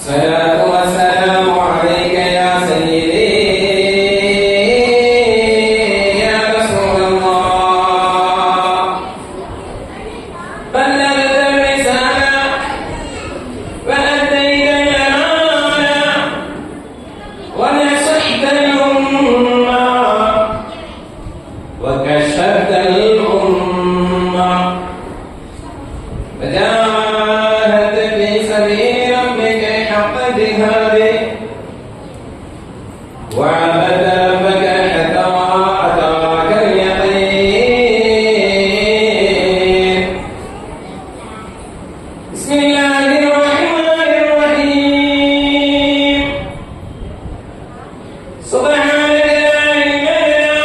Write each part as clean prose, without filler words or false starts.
الصلاة والسلام عليك يا سيدي يا رسول الله. بلغت الرسالة وأديت الأمانة ونصحت الأمة وكشفت الأمة وجاهدت في سبيل ربك حق جهاده وعبدت ربك حتى أتاك اليقين. بسم الله الرحمن الرحيم. سبحانك لا علم لنا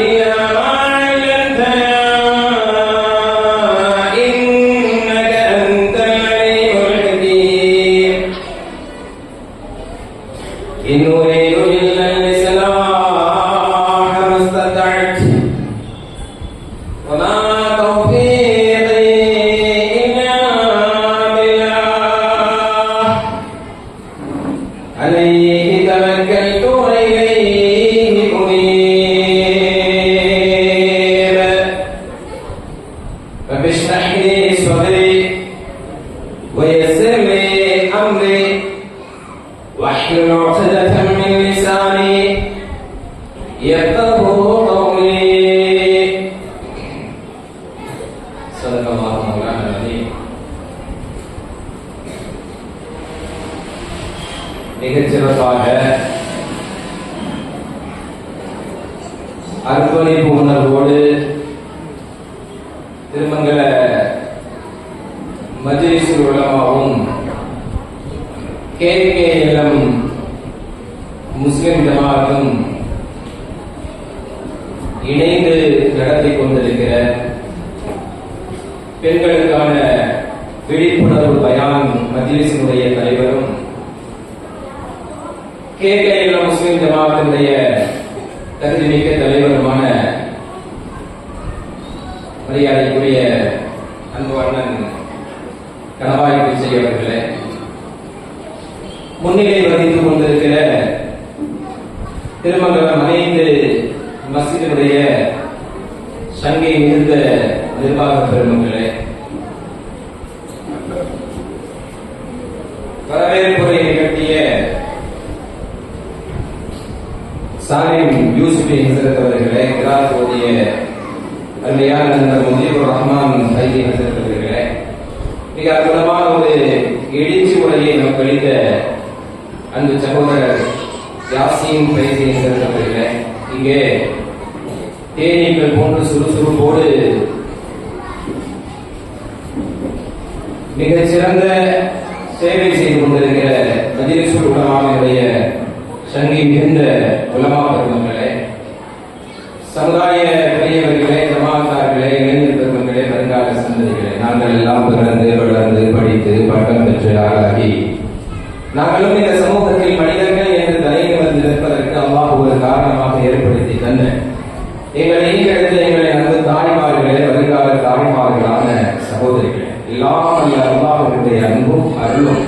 إلا ما علمتنا إنك أنت العليم الحكيم. إن أريد إلا الإصلاح ما استطعت وما توفيقي إلا بالله عليه توكلت وإليه أنيب. رب اشرح لي صدري ويسر لي أمري واحلل عقدة من لساني يفقهوا قولي. صدق الله مولانا العظيم. மிகச் சிறப்பாக அர்ப்பணிப்பு உணர்வோடு திருமங்கல மஜ்லிஸுல் உலமாவும் KKLM முஸ்லிம் ஜமாஅத்தும் இணைந்து நடத்தி கொண்டிருக்கிற பெண்களுக்கான விழிப்புணர்வு பயான் மஜ்லிஸினுடைய தலைவரும் KKLM முஸ்லிம் ஜமாஅத்தினுடைய தகுதிமிக்க தலைவருமான மரியாதைக்குரிய அன்பு அண்ணன் கணவாய் பிச்சை அவர்களே, முன்னிலை வகித்துக் கொண்டிருக்கிற திருமங்கலம் 5 மஸ்ஜிதினுடைய சங்கை மிகுந்த நிர்வாக பெருமக்களே, வரவேற்புரை நிகழ்த்திய சாலிம் யூசுப் ஹசரத் அவர்களே, கிராத் ஓதிய அருமையான நண்பர் முஜீபுர் ரஹ்மான் சைதி ஹசரத் அவர்களே, மிக அற்புதமான ஒரு எழுச்சி உரையை நமக்கு அளித்த அன்பு சகோதரர் யாசீன் பைசி ஹசரத் அவர்களே, இங்கே தேனீக்கள் போன்று சுறுசுறுப்போடு மிகச் சிறந்த சேவை செய்து கொண்டிருக்கிற மஜ்லிஸுல் உலமாவினுடைய சங்கி மிகுந்த உலமா பெருமக்களே, சமுதாய பெரியவர்களே, ஜமாத்தார்களே, இளைஞர் பெருமக்களே, வருங்கால சந்ததிகளே, நாங்கள் எல்லாம் பிறந்து வளர்ந்து படித்து பட்டம் பெற்று ஆளாகி நாங்களும் இந்த சமூகத்தில் மனிதர்கள் என்று தலை நிமிர்ந்து நிற்பதற்கு அல்லாஹ் ஒரு காரணமாக ஏற்படுத்தி தந்த எங்களை ஈண்டெடுத்த எங்களை அன்பு தாய்மார்களே, வருங்கால தாய்மார்களான சகோதரிகளே, எல்லாம் அல்ல அல்லாஹ்வுடைய அன்பும் அருளும்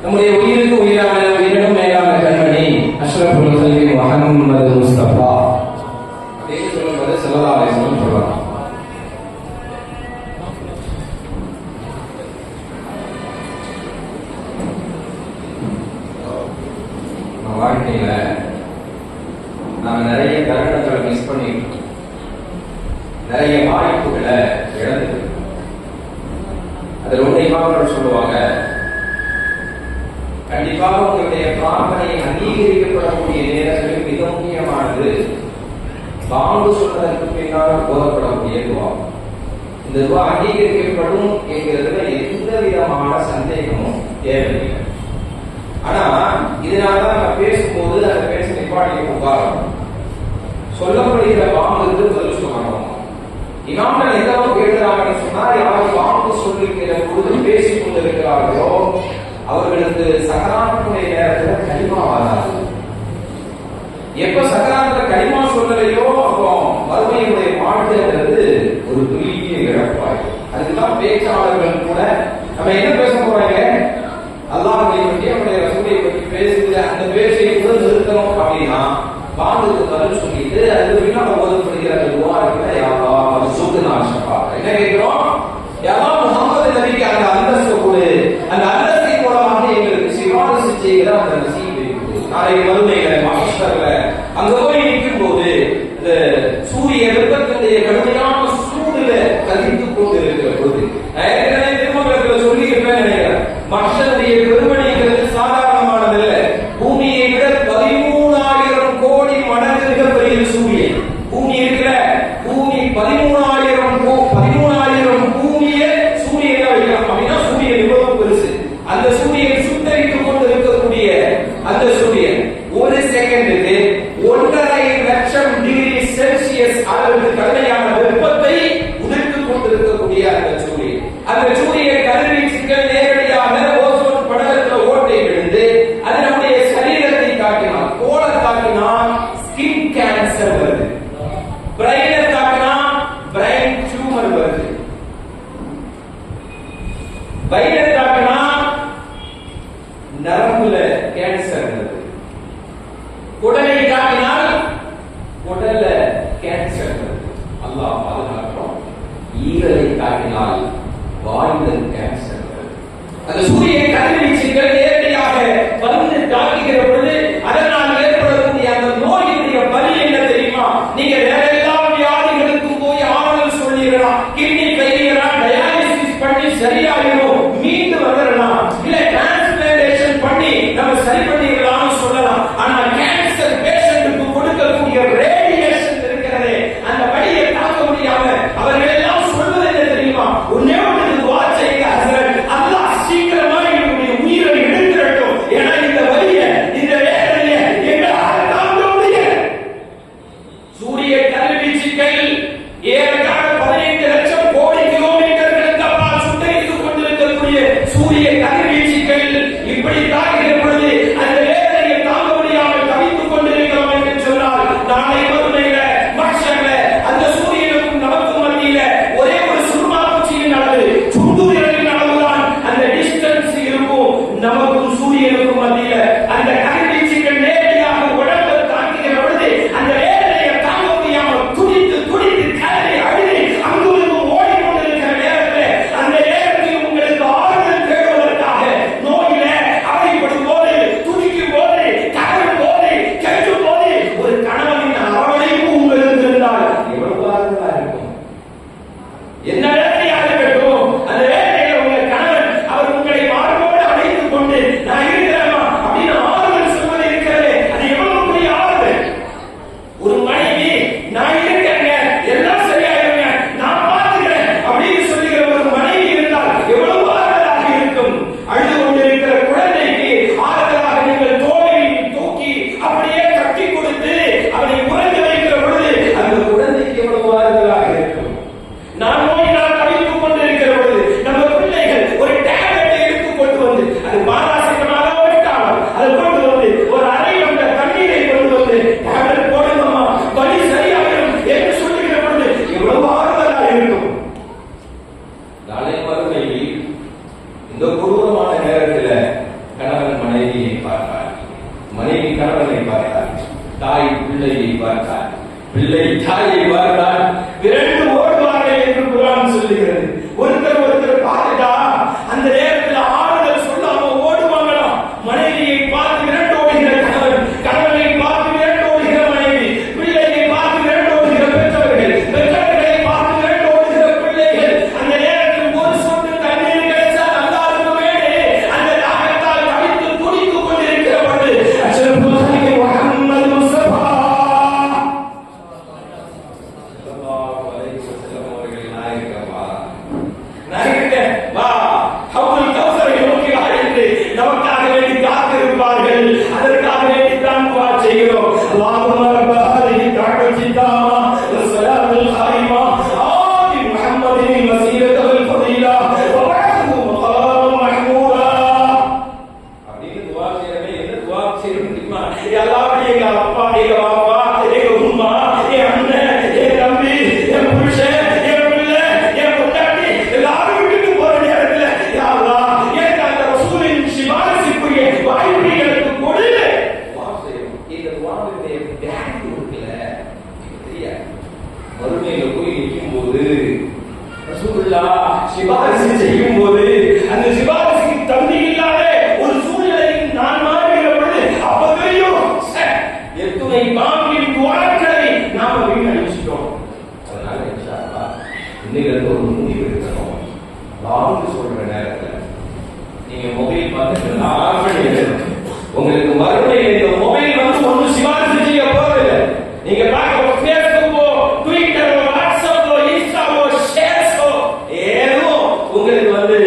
நம்முடைய உயிருக்கு உயிரான உயிரினும் மேலான கண்மணி அஷ்ரஃபுல் கல்வி முஹம்மது முஸ்தபா அப்படின்னு சொல்லும்போது ஸல்லல்லாஹு அலைஹி வஸல்லம் சொல்றாங்க. வாழ்க்கையில நாம நிறைய தருணங்களை மிஸ் பண்ணிருக்கோம், நிறைய வாய்ப்புகளை இழந்துருக்கோம். அதில் ஒன்றை இமாம்கள் சொல்லுவாங்க, கண்டிப்பாக உங்களுடைய பிரார்த்தனை அங்கீகரிக்கப்படக்கூடிய நேரங்களில் மிக முக்கியமானது பாங்கு சொல்வதற்கு பின்னால் போதப்படக்கூடிய துவா. இந்த துவா அங்கீகரிக்கப்படும் என்கிறதுல எந்த விதமான சந்தேகமும் தேவையில்லை. ஆனா இதனாலதான் நம்ம பேசும்போது அந்த பேச நிப்பாட்டிக்கு உட்காரணும், சொல்லப்படுகிற பாங்குக்கு பதில் சொல்லணும். இமாம்கள் எந்த அளவுக்கு எழுதுறாங்கன்னு சொன்னா, யாரும் பாங்கு சொல்லிக்கிற பொழுது பேசிக் கொண்டிருக்கிறார்களோ அவர்களுக்கு சக்கராத்துடைய நேரத்துல கலிமா வராது. எப்ப சக்கராத்துல கலிமா சொல்லலையோ அப்போ மறுமையுடைய வாழ்க்கைங்கிறது ஒரு பெரிய இழப்பாய். அதுக்குதான் பேச்சாளர்கள் கூட நம்ம என்ன பேச போறாங்க, நாளை மறுமையில மகஷர்ல அங்க போய் நிற்கும் போது இந்த சூரிய வெப்பத்தினுடைய கடுமையான சூடுல கதித்துக் கொண்டு இருக்கிற பொழுது ஏற்கனவே திருமணத்துல சொல்லி இருப்பேன் நினைக்கிறேன். மகஷருடைய பெருமணிங்கிறது சாதாரணமானதல்ல. பூமியை விட 13,000 கோடி மடங்கு மிகப்பெரிய சூரியன் பூமி இருக்கிற பூமி 13,000 பூமியை சூரியனை வைக்கலாம் அப்படின்னா சூரியன் எவ்வளவு பெருசு. அந்த சூரியன் சுட்டரித்துக் கொண்டு இருக்கக்கூடிய அந்த சூரியன் ஒரு செகண்டுக்கு 1.5 லட்சம் டிகிரி செல்சியஸ் அளவுக்கு கடுமையான வெப்பத்தை உதிர்த்துக் கொண்டிருக்கக்கூடிய அந்த சூரிய கதிர்வீச்சுகள் நேரடியாக ஓசோன் படலத்தில் ஓட்டை விழுந்து அது நம்முடைய சரீரத்தை தாக்கினால் கோளை தாக்கினால் ஸ்கின் கேன்சர் வருது. பிரெயினை தாக்கினா பிரெயின் டியூமர் வருது. வயிறை தாக்கினா நரம்புல கேன்சர் வருது. குடலை தாக்கினால் குடல்ல கேன்சர் வருது. அல்லாஹ் பாதுகாக்கிறோம். ஈரலை தாக்கினால் வாய்தல் கேன்சர் வருது. அந்த சூரிய கதிர்வீச்சுகள் நேரடியாக வந்து தாக்குகிற பொழுது அதனால் ஏற்படக்கூடிய அந்த நோயினுடைய பலி என்ன தெரியுமா? நீங்க வேற எல்லா வியாதிகளுக்கும் போய் ஆறுதல் சொல்லிடலாம், கிட்னி ஃபெயிலியரா டயாலிசிஸ் பண்ணி சரியாயிடும், மீண்டு வந்துடலாம், இல்ல டிரான்ஸ்பிளான்டேஷன் பண்ணி நம்ம சரி பண்ணிடலாம்னு சொல்லலாம். ஆனா கேன்சர் பேஷண்ட்டுக்கு கொடுக்கக்கூடிய ரேடியேஷன் இருக்கிறதே அந்த வலியை தாங்க முடியாம அவர்கள் எல்லாம் சொல்வது என்ன தெரியுமா? ஒன்னே ஒன்று துஆ செய்யுங்க ஹஸ்ரத், அல்லாஹ் சீக்கிரமா என்னுடைய உயிரை எடுத்துறட்டும். ஏன்னா இந்த வலியை இந்த வேதனையை எங்களால தாங்க முடியல. சூரிய கதிர்வீச்சுகள் ஏறத்தாழ 15 லட்சம் கோடி கிலோமீட்டர்களுக்கு அப்பால் சுட்டரித்துக் கொண்டிருக்கக்கூடிய சூரிய கதிர்வீச்சுகள் இப்படி தாக்குகிற பொழுது அந்த வேதனையை தாங்க முடியாமல் தவித்துக் கொண்டிருக்கிறோம் என்று சொன்னால் நாளை மறுமையில மஹ்ஷர்ல அந்த சூரியனுக்கும் நமக்கும் மத்தியில ஒரே ஒரு சுருமா பூச்சியின் அளவு சுண்டுவிரலின் அளவுதான் அந்த டிஸ்டன்ஸ் இருக்கும். நமக்கும் சூரியனுக்கும் மத்தியில அந்த கதிர்வீச்சுகள் நேரடியாக உடம்பை தாக்குகிற பொழுது அந்த வேதனையை தாங்க முடியாமல் துடித்து துடித்து கதறி அழுது அங்குமிங்கும் ஓடிக்கொண்டிருக்கிற நேரத்தில் அந்த நேரத்தில் உங்களுக்கு ஆறுதல் தேடுவதற்காக நோயில அவதிப்படும் போது துடிக்கும் போது கதறும் போது கெஞ்சும் போது ஒரு கணவனின் அரவணைப்பு உங்களுக்கு இருந்தால் எவ்வளவு ஆறுதலா இருக்கும். என்ன வேதனையாக இருக்கட்டும் அந்த வேதனையில உங்க கணவன் அவர் உங்களை மார்போடு அழைத்துக் கொண்டு நான் இருக்கிறேமா அப்படின்னு ஆறுதல் சொல்வது இருக்கிறது. அது எவ்வளவு பெரிய ஆறுதல். ஒரு மனைவி நான் இருக்கிறேங்க எல்லாம் சரியாயிருங்க நான் பார்த்துக்கிறேன் அப்படின்னு சொல்லுகிற ஒரு மனைவி இருந்தால் எவ்வளவு ஆறுதலாக இருக்கும். அழுது கொண்டிருக்கிற குழந்தைக்கு ஆறுதலாக நீங்கள் தோளில் தூக்கி அப்படியே கட்டி கொடுத்து அவனை உறங்க வைக்கிற பொழுது அந்த குழந்தைக்கு எவ்வளவு ஆறுதலாக இருக்கும். நான் நோயினால் தவித்துக் கொண்டிருக்கிற பொழுது நம்ம பிள்ளைகள் ஒரு டேப்லெட்டை எடுத்துக் கொண்டு வந்து அது பாராசிட்டமாக விட்டாலும் அதை கொண்டு வந்து ஒரு அரை வந்த தண்ணீரை கொண்டு வந்து டேப்லெட் போடுங்கம்மா வலி சரியாயிடும் என்று சொல்லுகிற பொழுது எவ்வளவு ஆறுதலாக இருக்கும். நாளை மறுமையில் இந்த கொடூரமான நேரத்தில் கணவன் மனைவியை பார்த்தார், மனைவி கணவனை பார்த்தார், தாய் பிள்ளையை பார்த்தார், பிள்ளை தாயை பார்த்தார், விரண்டு ஓடுவார்கள் என்று குர்ஆன் சொல்லுகிறது. ஒருத்தர் ஒருத்தர் பார்த்துட்டா அந்த நேரத்தில் ஆறுதல் சொல்லாம ஓடுவாங்களாம். மனைவியை பார்த்து விரண்டு ஓடுகிற கணவன், கணவனை பார்த்து விரண்டு ஓடுகிற மனைவி, பிள்ளையை பார்த்து விரண்டு ஓடுகிற பெற்றவர்கள், பெற்றவர்களை பார்த்து விரண்டு ஓடுகிற பிள்ளைகள். அந்த நேரத்தில் ஒரு சொட்டு தண்ணீர் கிடைச்சா நல்லா இருக்குமே பார்த்துட்டு ஆஃப் பண்ணி உங்களுக்கு மறுபடியும் இந்த மொபைல் வந்து ஒன்றும் சிவாஜி செய்ய போறது. நீங்க பார்க்க ஃபேஸ்புக்கோ, ட்விட்டரோ, வாட்ஸ்அப்போ, இன்ஸ்டாவோ, ஷேர்ஸோ ஏதோ உங்களுக்கு வந்து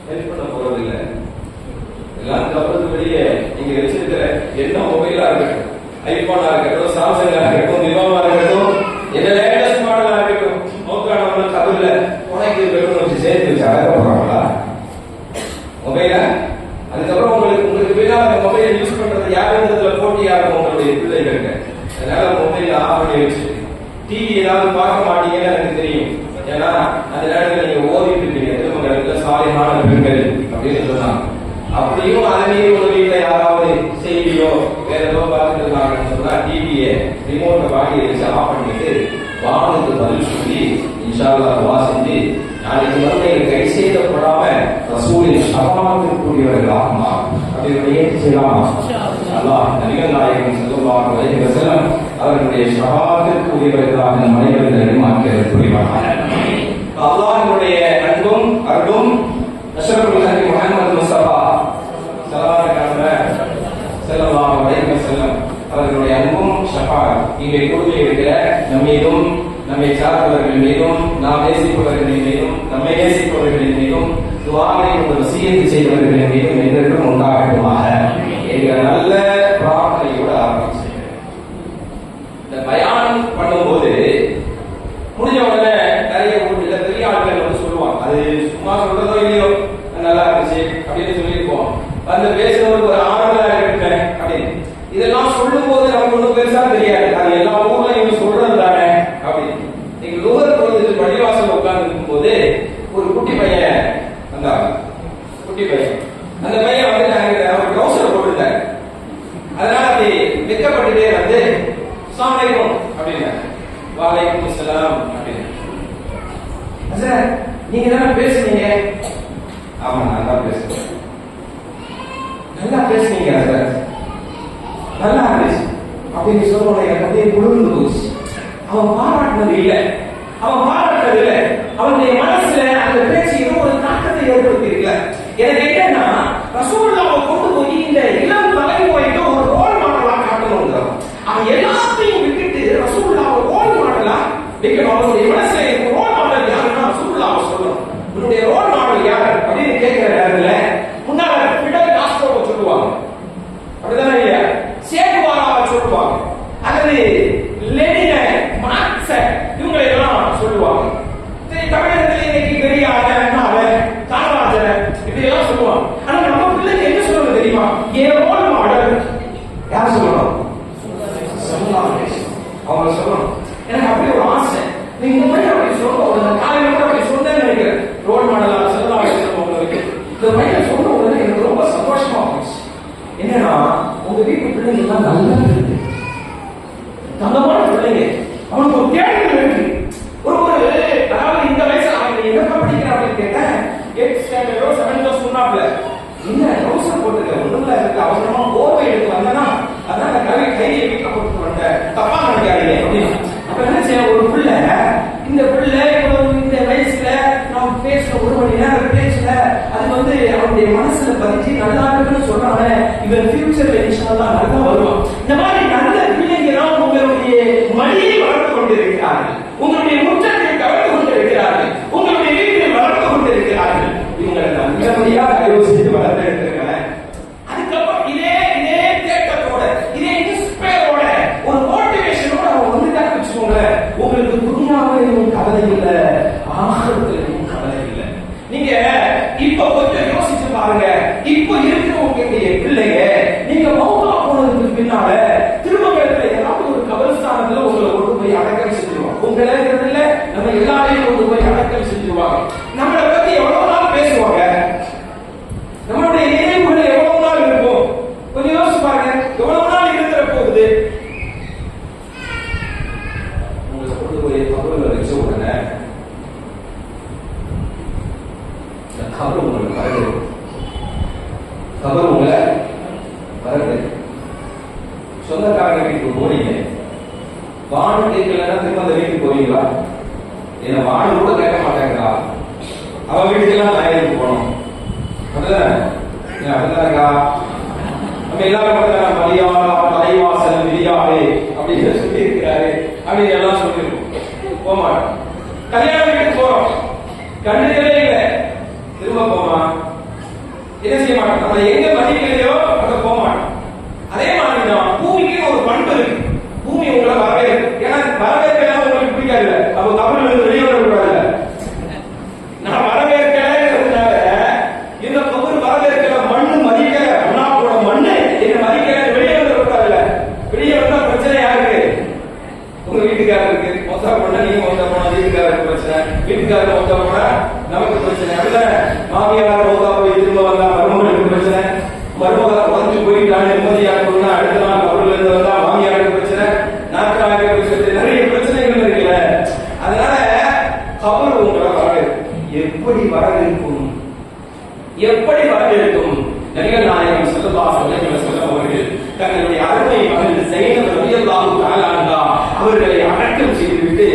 ஹெல்ப் பண்ண போறது இல்லை. எல்லாம் தப்புக்கு வெளியே நீங்க வச்சிருக்கிற என்ன மொபைலா இருக்கட்டும், ஐபோனா இருக்கட்டும், சாம்சங்கா இருக்கட்டும், விவோவா இருக்கட்டும், என்ன லேட்டஸ்ட் மாடலா இருக்கட்டும், மோக்கான கபல்ல உனக்கு இருக்கட்டும் சேர்த்து வச்சு அழக போறாங்களா மொபைல? அதுக்கப்புறம் உங்களுக்கு பின்னால் அந்த மொபைலை யூஸ் பண்றது யாருன்றதுல போட்டியா இருக்கும் உங்களுடைய பிள்ளைகளுக்கு. அதனால மொபைல ஆஃப் பண்ணி வச்சு டிவி ஏதாவது பார்க்க மாட்டீங்கன்னு எனக்கு தெரியும். ஏன்னா அந்த நேரத்தில் நீங்க ஓதிட்டு இருக்கீங்க, திருமணத்துல சாலையான பெண்கள் அப்படின்னு சொன்னாங்க. அப்படியும் அதே ஒரு வீட்டுல யாராவது செய்தியோ வேற ஏதோ பார்த்துட்டு இருக்காங்கன்னு சொன்னா டிவியை ரிமோட்டை வாங்கி வச்சு ஆஃப் பண்ணிட்டு வானத்துக்கு பதில் சொல்லி இன்ஷா அல்லாஹ் துஆ செஞ்சு நாளைக்கு மறுமையில் கை செய்யப்படாம ரசூலின் ஷஃபாஅத்துக்குரியவர்களாக மாறும். அப்படி ஏற்றி செய்யலாமா? அல்லாஹ் நபிகள் நாயகம் ஸல்லல்லாஹு அலைஹி வஸல்லம் அவர்களுடைய ஷஃபாஅத்துக்குரியவர்களாக இந்த மனிதர்களை ஆக்கியவர் புரிவார்கள். அல்லாஹ்வுடைய அன்பும் அருளும் அஷ்ரஃபுல் ஹல்கி முஹம்மது முஸ்தபா ஸல்லல்லாஹு அலைஹி வஸல்லம் அவர்களுடைய அன்பும் ஷஃபாஅத் இங்கே கொடுத்து இருக்கிற நம் மீதும், நம்மை சார்ந்தவர்கள் மீதும், நாம் நேசிப்பவர்களின் மீதும், நம்மை நேசிப்பவர்களின் மீதும், துஆவை வசியத்து செய்தவர்களின் மீதும் என்றென்றும் உண்டாகட்டுமாக என்கிற நல்ல பிரார்த்தனையோடு ஆரம்பிச்சேன். இந்த பயான் பண்ணும்போது முடிஞ்ச உடனே நிறைய ஊர்ல பெரிய ஆட்கள் வந்து சொல்லுவாங்க, அது சும்மா சொல்றதோ இல்லையோ நல்லா இருந்துச்சு அப்படின்னு சொல்லியிருப்போம். வந்து பேசுறவங்களுக்கு ஒரு ஆறுதலா இருக்கேன் அப்படின்னு. இதெல்லாம் சொல்லும் போது நமக்கு ஒன்றும் பெருசா தெரியாது, அது எல்லா ஊர்லயும் சொல்றது தானே அப்படின்னு. நீங்க லோகர் தொழுது பள்ளிவாசல் உட்கார்ந்து இருக்கும் போது ஒரு குட்டி பையன் வந்தாங்க. குட்டி பையன் அந்த பையன் வந்து ஒரு ட்ரௌசர் போட்டுட்டாங்க. அதனால அப்படி வெக்கப்பட்டுட்டே வந்து அஸ்ஸலாமு அலைக்கும் அப்படின்னு. வலைக்கும் அஸ்ஸலாம் அப்படின்னு. சார் நீங்க தானே பேசுனீங்க? ஆமா நான் தான் பேசுறேன். நல்லா பேசுனீங்க சார், நல்லா இருந்துச்சு அப்படின்னு சொல்ல எனக்கு அப்படியே குளிர்ந்து போச்சு. அவன் பாராட்டினது இல்லை, அவன் பாராட்டினது இல்லை, அவனுடைய மனசுல அந்த பேச்சு ஏதோ ஒரு தாக்கத்தை ஏற்படுத்தி இருக்கல. எனக்கு என்னன்னா ரசூலுல்லாஹ்வை கொண்டு போய் இந்த இளம் தலைமுறைக்கு ஒரு ரோல் மாடலா காட்டணும். அவன் எல்லாத்தையும் விட்டுட்டு ரசூலுல்லாஹ்வை ரோல் மாடலா வைக்கணும். அவனுடைய மனசுல ரோல் மாடல் யாருன்னா ரசூலுல்லாஹ்வை சொல்லணும். உன்னுடைய ரோல் மாடல் யார் அப்படின்னு கேட்கிற நேரத்துல முன்னால ஃபிடல் காஸ்ட்ரோவை சொல்லுவாங்க, அப்படிதானே இல்லையா? சேகுவாராவை சொல்லுவாங்க, அல்லது லெனின, மார்க்ஸ இவங்களை எல்லாம் சொல்லுவாங்க. தமிழகத்தில் இன்னைக்கு பெரிய காமராஜர் இப்படி எல்லாம் சொல்லுவாங்க. ஆனா நம்ம பிள்ளைக்கு என்ன சொல்லணும் தெரியுமா? என் ரோல் மாடல் யார் சொல்லணும்? அவங்க சொல்லணும். எனக்கு அப்படி ஒரு ஆசை. நீங்க இந்த மாதிரி அப்படி சொல்லுவோம், காலையில கூட அப்படி சொன்னேன்னு நினைக்கிறேன். ரோல் மாடலா சொல்லலாம் உங்களுக்கு இந்த பையன் சொன்ன உடனே எனக்கு ரொம்ப சந்தோஷமா போச்சு. என்னன்னா உங்க வீட்டு பிள்ளைங்க எல்லாம் நல்லா இருக்கு, தங்கமான பிள்ளைங்க. அவனுக்கு ஒரு தேடல் இருக்கு. ஒரு அதாவது இந்த வயசுல அவன் என்ன படிக்கிறான் அப்படின்னு கேட்டேன். 8th ஸ்டாண்டர்டோ 7th சொன்னாப்ல. என்ன ரோசர் போட்டுக்க ஒண்ணுல இருக்கு, அவசரமா போர்வை எடுத்து வந்தனா அதான் கவி கையை வீட்டுல போட்டு வந்தேன், தப்பா நினைக்காதீங்க அப்படின்னு. அப்ப என்ன செய்ய, ஒரு பிள்ளை இந்த பிள்ளை இந்த வயசுல நம்ம பேசுற ஒரு மணி நேரம் பேசல, அது வந்து அவனுடைய மனசுல பதிச்சு நல்லா இருக்குன்னு சொல்றாங்க. இவன் ஃபியூச்சர்ல இன்ஷாஅல்லாஹ் நல்லா வருவான். இந்த மாதிரி நல்ல பிள்ளைங்க தான் உங்களுடைய மடியை வளர்த்து கொண்டிருக்கிறார்கள், உங்களுடைய முற்றத்தை கவர்ந்து கொண்டிருக்கிறார்கள், உங்களுடைய வீட்டில் வளர்த்து கொண்டிருக்கிறார்கள். இவங்களை நல்லபடியாக அறிவு செஞ்சு வளர்த்து எடுத்திருக்கிறேன். அதுக்கப்புறம் இதே தேட்டத்தோட இதே இன்ஸ்பயரோட ஒரு மோட்டிவேஷனோட அவங்க வந்துட்டாங்க வச்சுக்கோங்க. உங்களுக்கு துனியாவிலும் கவலை இல்லை, ஆகிரத்திலும் கவலை இல்லை. நீங்க இப்ப கொஞ்சம் யோசிச்சு பாருங்க. இப்ப இருக்கிறவங்களுடைய பிள்ளைங்க நீங்க மௌத்தா போனதுக்கு பின்னால திருமணத்துல ஏதாவது ஒரு கபரஸ்தானத்துல உங்களை கொண்டு போய் அடக்கம் செஞ்சிருவாங்க. உங்களை இல்ல நம்ம எல்லாரையும் கொண்டு போய் அடக்கம் செஞ்சிருவாங்க. நம்மளை பத்தி எவ்வளவு நாள் பேசுவாங்க, நம்மளுடைய நினைவுகள் எவ்வளவு நாள் இருக்கும் கொஞ்சம் யோசிச்சு பாருங்க. எவ்வளவு நாள் இருக்கிற போகுது. உங்களை கொண்டு போய் கபர்ல வச்ச உடனே கபர் உங்களுக்கு வருது, கபர் உங்களை வருது. சொந்தக்காரங்க வீட்டுக்கு போறீங்க, வானு கேட்கலன்னா திரும்ப அந்த வீட்டுக்கு போறீங்களா? என்ன வானு கூட கேட்க மாட்டேங்கிறா, அவன் வீட்டுக்கெல்லாம் நான் போனோம். இருக்கா? நம்ம எல்லாரும் மரியாதை தலைவாசல் விரியாவே அப்படின்னு சொல்லி இருக்கிறாரு அப்படின்னு எல்லாம் சொல்லிருக்கோம். போக மாட்டோம். கல்யாண வீட்டுக்கு போறோம், கண்டுகளே இல்லை, திரும்ப போமா என்ன செய்ய மாட்டோம். நம்ம எங்க மதிக்கலையோ அங்க போக மாட்டோம். அதே மாதிரிதான் பூமிக்கு ஒரு பண்பு இருக்கு. பூமி உங்களை வரவேற்கும். ஏன்னா வரவேற்கலாம் உங்களுக்கு பிடிக்காது. அப்ப கபரில் இருந்து வெளியே வரக்கூடாது. நான் வரவேற்கிறதுனால இந்த கபர் வரவேற்கிற மண்ணு மதிக்கல, அண்ணாவோட மண்ணு என்ன மதிக்கல, வெளியே வரக்கூடாது. வெளியே வந்தா பிரச்சனை யாருக்கு? உங்க வீட்டுக்காரருக்கு. மொத்தம் பண்ண நீங்க மொத்தம் போனா வீட்டுக்காரருக்கு பிரச்சனை, வீட்டுக்காரர் மொத்தம் போனா நமக்கு பிரச்சனை. அதுல மாமியார் மொத்தா போய் திரும்ப வந்தா மருமகளுக்கு பிரச்சனை, மருமகளை குறைஞ்சு போயிட்டாங்க நிம்மதியாக போனா அடுத்த நாள் கபரில் இருந்து வந்தா மாமியாருக்கு பிரச்சனை, நாட்களாக பிரச்சனை, நிறைய பிரச்சனைகள் இருக்குல்ல. அதனால கபர் உங்களை வரவேற்கும். எப்படி வரவேற்கும்? எப்படி வரவேற்கும்? நபிகள் நாயகம் ஸல்லல்லாஹு அலைஹி வஸல்லம் அவர்கள் தங்களுடைய அருமை மகள் ஸைனப் ரலியல்லாஹு தஆலா அன்ஹா அவர்களை அடக்கம் செய்துவிட்டு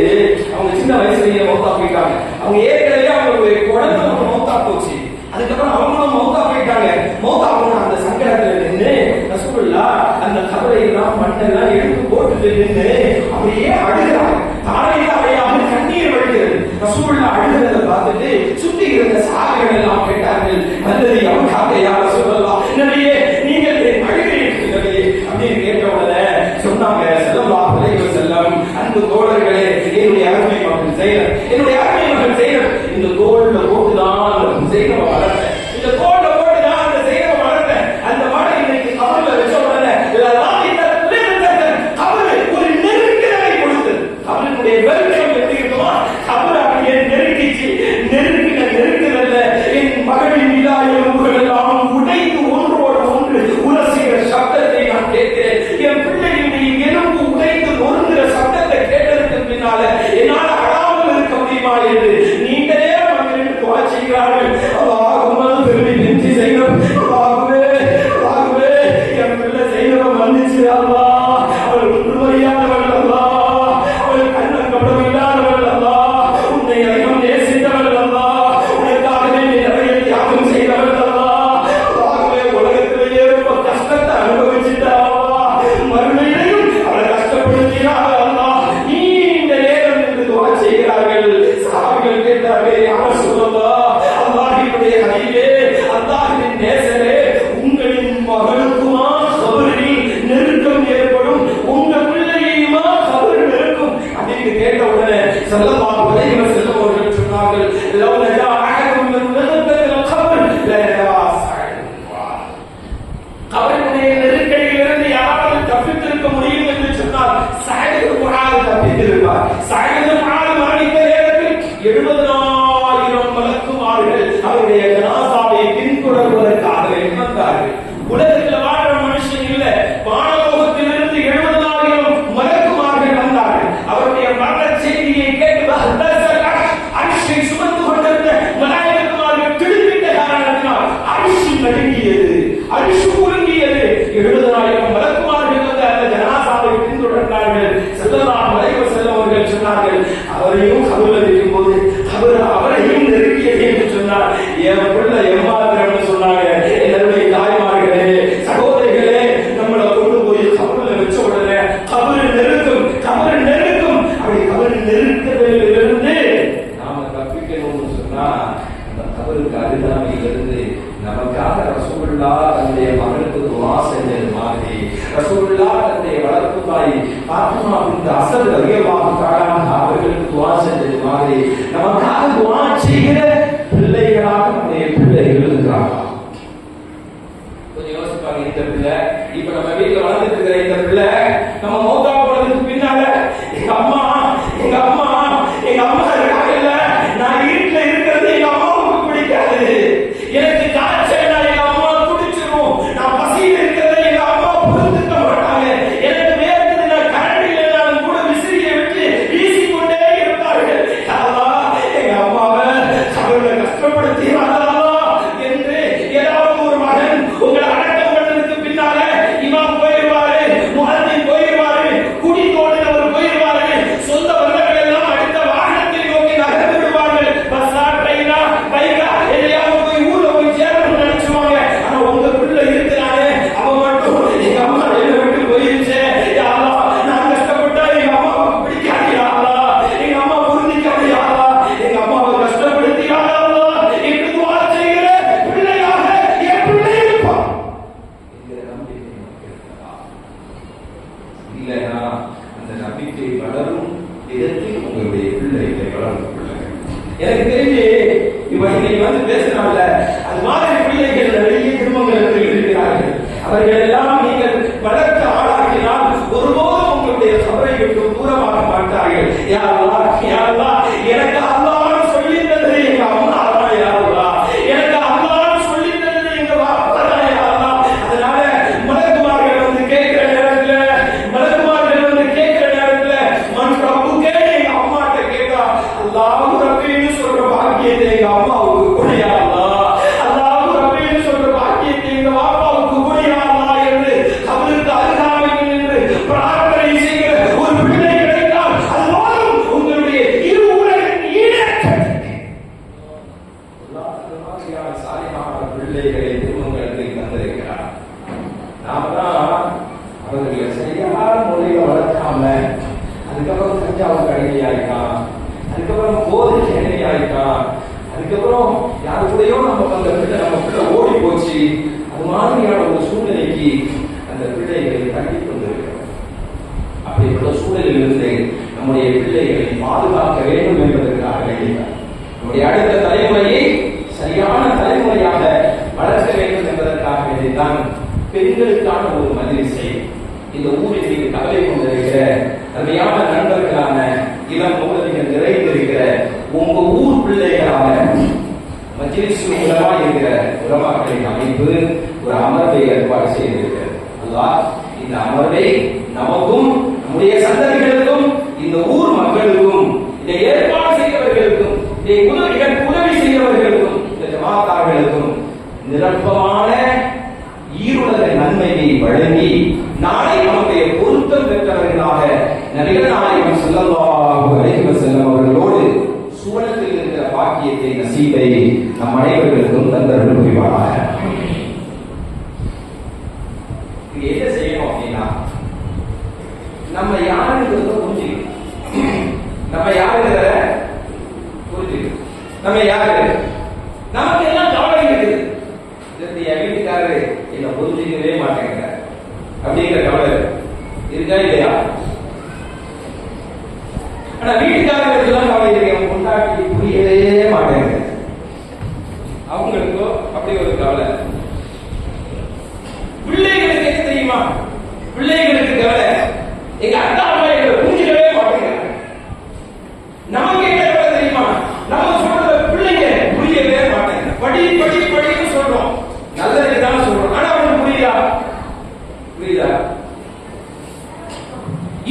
அவங்க சின்ன வயசுலயே மௌத்தா போயிட்டாங்க. அவங்க ஏற்கனவே அவங்களுக்கு குழந்தை மௌத்தா போச்சு. அதுக்கப்புறம் அவங்களும் மௌத்தா போயிட்டாங்க. மௌத்தா போன அந்த சங்கடத்துல நின்று ரசூலுல்லாஹ் அந்த கபரை எல்லாம் மண்ணெல்லாம் எடுத்து போட்டுட்டு நின்று அப்படியே அழுகிறாங்க. தாரையில அவையாக கண்ணீர் வடிகிறது. ரசூலுல்லாஹ் அழுகிறத பார்த்துட்டு சுத்தி இருந்த சஹாபிகள் எல்லாம் கேட்டார்கள், அல்லது அவகாக யா ரசூலுல்லாஹ், நபியே நீங்கள் அழுகிறீர்கள் நபியே அப்படின்னு கேட்ட உடனே சொன்னாங்க, ஸல்லல்லாஹு அலைஹி வஸல்லம், அன்பு தோழர்களே, என்னுடைய அருமை மகன் ஸைனப், என்னுடைய அருமை மகன் ஸைனப் இந்த தோள்ல போட்டுதான் ஸைனப் வளர்த்தேன், இந்த தோள்ல போட்டுதான் அந்த ஸைனப் வளர்த்தேன். அந்த மழை இன்னைக்கு கபர்ல வச்ச உடனே கபர் ஒரு நெருக்கலை கொடுத்தது. கபருடைய வெல்கம் எப்படி இருக்குமோ கபர் அப்படியே நெருக்கிச்சு. நெருக்குதல்ல என் மகளின் மீதாயுகள் எல்லாம் உடைந்து ஒன்றோடு ஒன்று உரசுகிற சப்தத்தை நான் கேட்கிறேன். என் பிள்ளையுடைய எலும்பு உடைந்து நொறுங்குற சப்தத்தை கேட்டதற்கு பின்னால என்னால் அழாமல் இருக்க முடியுமா என்று நீங்களே மக்களுக்கு துவா செய்கிறார்கள். அல்லாஹும்ம ஃபிர்லி பின்தி ஸைனப், அல்லாஹ்வே என் பிள்ளை ஸைனப் மன்னிச்சு அல்லாஹ், அவள் ஒன்றுமறியாதவள் அல்லாஹ், அவள் கண்ணன் கபடம் இல்லாதவள் அல்லாஹ், உன்னை அதிகம் நேசித்தவள் அல்லாஹ், உனக்காகவே நீ நிறைய தியாகம் செய்தவள் அல்லாஹ், அல்லாஹ்வே உலகத்திலேயே ரொம்ப கஷ்டத்தை அனுபவிச்சுட்டா அல்லாஹ், மறுமையிலையும் அவளை கஷ்டப்படுத்தினாள் அல்லாஹ், நீ இந்த நேரம் என்று துவா செய்கிறார்கள். சஹாபிகள் கேட்டார்கள், யா ரசூலல்லாஹ், அல்லாஹ்வுடைய ஹபீபே, அல்லாஹ்வின் நேசரே, உங்களின் மகளுக்குமா கபரில் நெருக்கம் ஏற்படும், உங்க பிள்ளையுமா கபர் நெருக்கும் அப்படின்னு கேட்ட உடனே ஸல்லல்லாஹு அலைஹி வஸல்லம் அவர்கள் சொன்னார்கள், லவ் நஜா அஹதும் மின் நஹபத்தில் கபர் லா யவாஸஅ. கபருடைய நெருக்கடியிலிருந்து யாராவது தப்பித்திருக்க முடியும் என்று சொன்னால் ஸஅத் இப்னு முஆத் தப்பித்திருப்பார். ஸஅத் இப்னு முஆத் மரணித்த நேரத்தில் 70,000 மலக்குமார்கள் அவருடைய ஜனாசாவை பின்தொடர்வதற்காக வந்தார்கள். உலகத்தில் வாழ்ற மனுஷன் இல்ல, வானலோகத்திலிருந்து 70,000 மலக்குமார்கள் வந்தார்கள். அவருடைய மரண செய்தியை கேட்டு அரிசை சுமந்து கொண்டிருந்த மலாயிகமார்கள் திடுக்கிட்ட காரணத்தினால் அரிசி நடுங்கியது, அரிசி குலுங்கியது. 70,000 மலக்குமார்கள் வந்து அந்த ஜனாசாவை பின்தொடர்ந்தார்கள். ஸல்லல்லாஹு அலைஹி வஸல்லம் அவர்கள் சொன்னார்கள், அவரையும் கபரில் இருக்கும் போது அவரையும் நெருக்கியது என்று சொன்னார். என் பிள்ளை எம்மாத்திரம்னு சொன்னாங்க. என்னுடைய தாய்மார்களே, சகோதரிகளே, நம்மளை கொண்டு போய் கபரில் வச்ச உடனே கபர் நெருக்கும். அப்படி கபர் நெருக்கத்திலிருந்து நாம தப்பிக்கணும்னு சொன்னா அந்த கபருக்கு அருகாமையிலிருந்து நமக்காக ரசூலுல்லாஹ் தன்னுடைய மகளுக்கு துஆ செஞ்சது மாதிரி, ரசூலுல்லாஹ் தன்னுடைய வளர்ப்பு தாய் ஃபாத்திமா பின்த் அஸத் ரலியல்லாஹு தஆலா அவர்களுக்கு துஆ செஞ்சது மாதிரி நமக்காக துஆ செய்கிற பிள்ளைகளாக நம்முடைய பிள்ளைகள் இருக்கிறாங்க. கொஞ்சம் யோசிப்பாங்க, இந்த பிள்ளை இப்ப நம்ம வீட்டுல வளர்ந்துட்டு இருக்கிற இந்த பிள்ளை நம்ம மௌத்தா போனதுக்கு பின்னால எங்க அம்மா இருக்காங்கல்ல, நான் வீட்டுல இருக்கிறது எங்க அம்மாவுக்கு பிடிக்காது, எனக்கு காய்ச்சல்னா எங்க அம்மா குடிச்சிரும், நான் பசியில் இருக்கிறத எங்க அம்மா பொறுத்துக்க மாட்டாங்க, எனக்கு வேர்க்குதுன்னா கரண்ட் இல்லைனாலும் கூட விசிறியை விட்டு வீசிக்கொண்டே இருப்பார்கள். சாலிஹான பிள்ளைகளை திருமணங்களுக்கு தந்திருக்கிறார். நாம தான் அவர்களை சரியான முறையில வளர்க்காம அதுக்கப்புறம் தஞ்சாவூர் அடிமை ஆயிட்டான், அதுக்கப்புறம் போதைக்கு அடிமை ஆயிட்டான், அதுக்கப்புறம் யாரு கூடயோ நம்ம அந்த பிள்ளை நம்ம பிள்ளை ஓடி போச்சு. அது மாதிரியான ஒரு சூழ்நிலைக்கு அந்த பிள்ளைகளை தள்ளி கொண்டிருக்கிறோம். அப்படிப்பட்ட சூழலில் இருந்து நம்முடைய பிள்ளைகளை பாதுகாக்க வேண்டும் என்பதற்காக நம்முடைய அடுத்த தலைமுறையை சரியான தலைமுறையாக வளர்க்க வேண்டும் என்பதற்காக வேண்டிதான் பெண்களுக்கான ஒரு மஜ்லிஸை இந்த ஊரில் மீது கவலை கொண்டிருக்கிற அருமையான நண்பர்களான இளம் மூலவிகள் நிறைந்திருக்கிற உங்க ஊர் பிள்ளைகளான மஜ்லிஸ் மூலமா இருக்கிற உலமாக்களின் அமைப்பு ஒரு அமர்வை ஏற்பாடு செய்திருக்கிறது. அல்லாஹ் இந்த அமர்வை நமக்கும் நம்முடைய சந்ததிகளுக்கும் இந்த ஊர் மக்களுக்கும் இதை ஏற்பாடு செய்தவர்களுக்கும் உதவி செய்தவர்களுக்கும் இந்த ஜமாத்தார்களுக்கும் நிரப்பமான ஈருலக நன்மையை வழங்கி நாளை நம்முடைய பொருத்தம் பெற்றவர்களாக நபிகள் நாயகம் ஸல்லல்லாஹு அலைஹி வஸல்லம் அவர்களோடு சுவனத்தில் இருக்கிற பாக்கியத்தை நசீபை நம் அனைவர்களுக்கும் தந்தருள் புரிவாராக. என்ன செய்யணும் அப்படின்னா நம்ம யாருங்கிறத புரிஞ்சுக்கணும். நம்ம யாருங்கிறத புரிஞ்சுக்கணும். நம்ம யாரு, நமக்கு எல்லாம் கவலை இருக்குது. என் வீட்டுக்காரரு என்ன புரிஞ்சுக்கவே மாட்டேங்கிறார் அப்படிங்கிற கவலை இருக்கா இல்லையா? ஆனா வீட்டுக்காரர்களுக்கு எல்லாம் கவலை இருக்கு, கொண்டாட்டி புரியவே மாட்டேங்குது. அவங்களுக்கோ அப்படி ஒரு கவலை. பிள்ளைகளுக்கு என்ன தெரியுமா? பிள்ளைகளுக்கு கவலை எங்க அக்கா அம்மா எங்களை புரிஞ்சுக்கவே மாட்டேங்கிறாங்க. நமக்கு என்ன கவலை தெரியுமா? நம்ம சொல்றத பிள்ளைங்க புரியவே மாட்டேங்க. படின்னு சொல்றோம், நல்லதுக்கு தான் சொல்றோம், ஆனா அவனுக்கு புரியுதா?